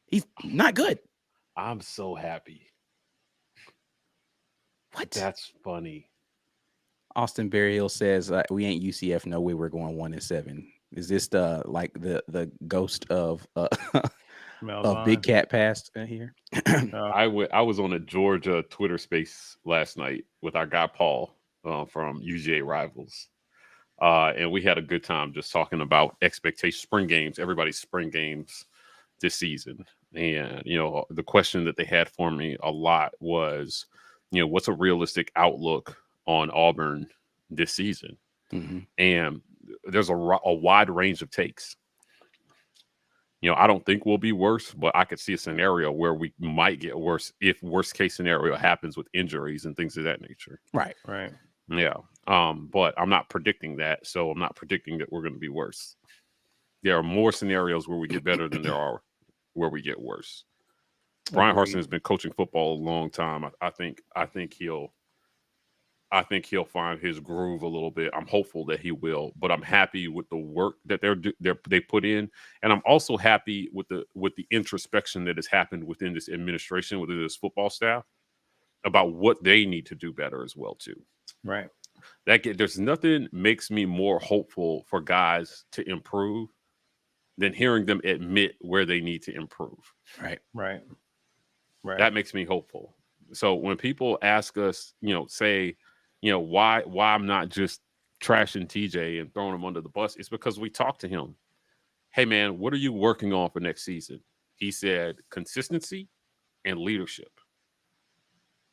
He's not good. I'm so happy. What? That's funny. Austin Berryhill says we ain't UCF. No way. We're going 1-7. Is this the ghost of Big Cat past here? I was on a Georgia Twitter space last night with our guy Paul from UGA Rivals. And we had a good time just talking about expectations, spring games, everybody's spring games this season. And, the question that they had for me a lot was, what's a realistic outlook on Auburn this season? Mm-hmm. And there's a wide range of takes. I don't think we'll be worse, but I could see a scenario where we might get worse if worst case scenario happens with injuries and things of that nature. Right. Yeah. But I'm not predicting that. So I'm not predicting that we're going to be worse. There are more scenarios where we get better than there are where we get worse. Brian Harsin has been coaching football a long time. I think he'll find his groove a little bit. I'm hopeful that he will, but I'm happy with the work that they put in, and I'm also happy with the introspection that has happened within this administration, within this football staff, about what they need to do better as well too. Right. There's nothing makes me more hopeful for guys to improve than hearing them admit where they need to improve. Right. That makes me hopeful. So when people ask us, say, why I'm not just trashing TJ and throwing him under the bus, it's because we talked to him. Hey man, what are you working on for next season? He said consistency and leadership.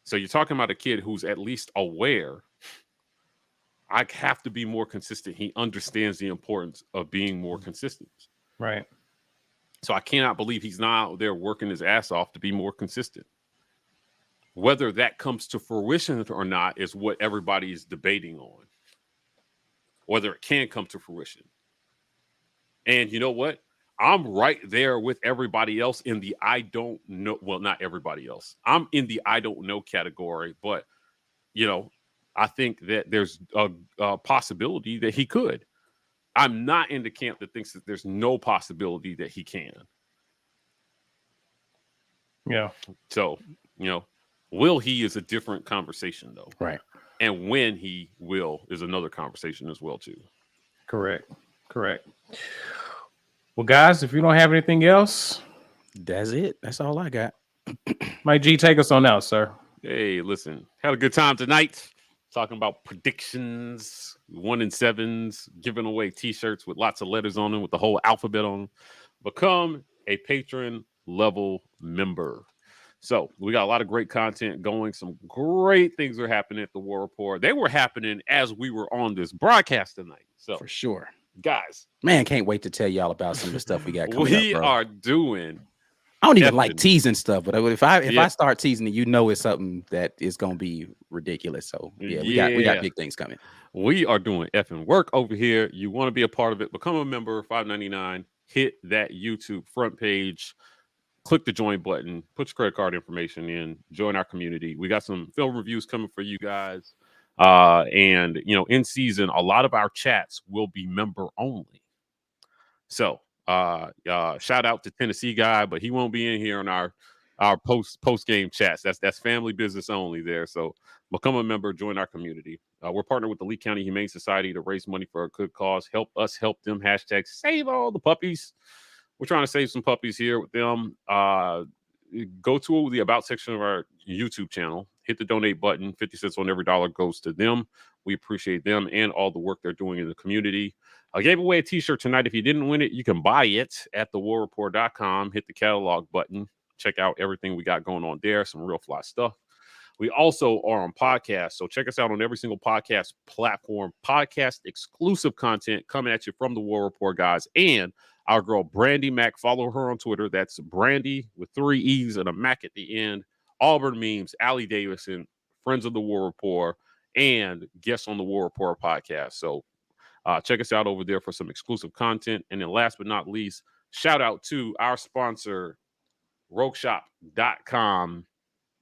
So you're talking about a kid who's at least aware. I have to be more consistent. He understands the importance of being more consistent. Right. So I cannot believe he's not out there working his ass off to be more consistent. Whether that comes to fruition or not is what everybody is debating on. Whether it can come to fruition. And you know what? I'm right there with everybody else in the I don't know. Well, not everybody else. I'm in the I don't know category, but I think that there's a possibility that he could. I'm not in the camp that thinks that there's no possibility that he can. Yeah. So, will he is a different conversation, though. Right. And when he will is another conversation as well, too. Correct. Well, guys, if you don't have anything else, that's it. That's all I got. Mike G, take us on out, sir. Hey, listen, had a good time tonight talking about predictions, 1 and 7s, giving away T-shirts with lots of letters on them with the whole alphabet on them. Become a patron level member. So we got a lot of great content going. Some great things are happening at the War Report. They were happening as we were on this broadcast tonight. So for sure, guys, man, can't wait to tell y'all about some of the stuff we got coming we up, bro. are doing. I don't even like teasing stuff, but if I start teasing it, it's something that is gonna be ridiculous. So we got big things coming. We are doing effing work over here. You want to be a part of it? Become a member. $5.99. Hit that YouTube front page. Click the join button. Put your credit card information in. Join our community. We got some film reviews coming for you guys. And in season, a lot of our chats will be member only. So. Shout out to Tennessee guy, but he won't be in here on our post game chats. That's family business only there. So become a member, join our community. We're partnered with the Lee County Humane Society to raise money for a good cause. Help us help them. # save all the puppies. We're trying to save some puppies here with them. Go to the about section of our YouTube channel. Hit the donate button. 50 cents on every dollar goes to them. We appreciate them and all the work they're doing in the community. I gave away a T-shirt tonight. If you didn't win it, you can buy it at thewarreport.com. Hit the catalog button. Check out everything we got going on there. Some real fly stuff. We also are on podcasts, so check us out on every single podcast platform. Podcast exclusive content coming at you from the War Report, guys. And our girl, Brandy Mac. Follow her on Twitter. That's Brandy with 3 E's and a Mac at the end. Auburn Memes, Allie Davison, Friends of the War Report, and guests on the War Report podcast. So check us out over there for some exclusive content. And then last but not least, shout out to our sponsor, rogueshop.com.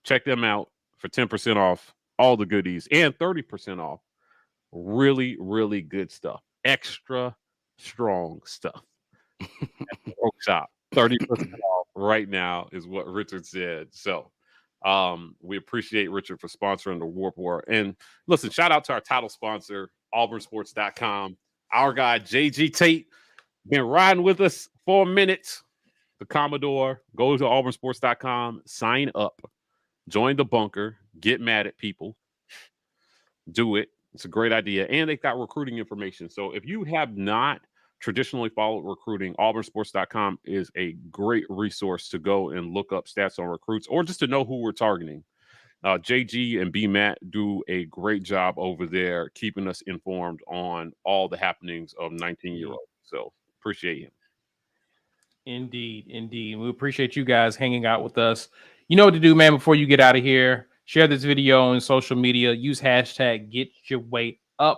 Check them out for 10% off all the goodies and 30% off. Really, really good stuff. Extra strong stuff. Rogue Shop, 30% off right now is what Richard said. So we appreciate Richard for sponsoring the War Report. And listen, shout out to our title sponsor, auburnsports.com. Our guy, JG Tate, been riding with us for a minute. The Commodore. Go to auburnsports.com, sign up, join the bunker, get mad at people. Do it. It's a great idea. And they've got recruiting information. So if you have not traditionally followed recruiting, auburnsports.com is a great resource to go and look up stats on recruits or just to know who we're targeting. JG and B Matt do a great job over there keeping us informed on all the happenings of 19-year-olds. So appreciate him. Indeed. We appreciate you guys hanging out with us. You know what to do, man, before you get out of here. Share this video on social media. Use hashtag #GetYourWeight_up.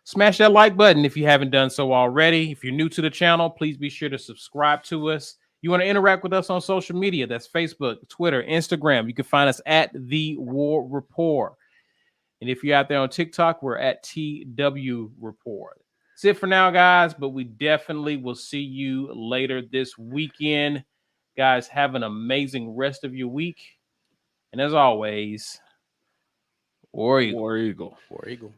Smash that like button if you haven't done so already. If you're new to the channel, please be sure to subscribe to us. You want to interact with us on social media? That's Facebook, Twitter, Instagram. You can find us at The War Report. And if you're out there on TikTok, we're at TW Report. That's it for now, guys, but we definitely will see you later this weekend. Guys, have an amazing rest of your week. And as always, War Eagle. War Eagle. War Eagle.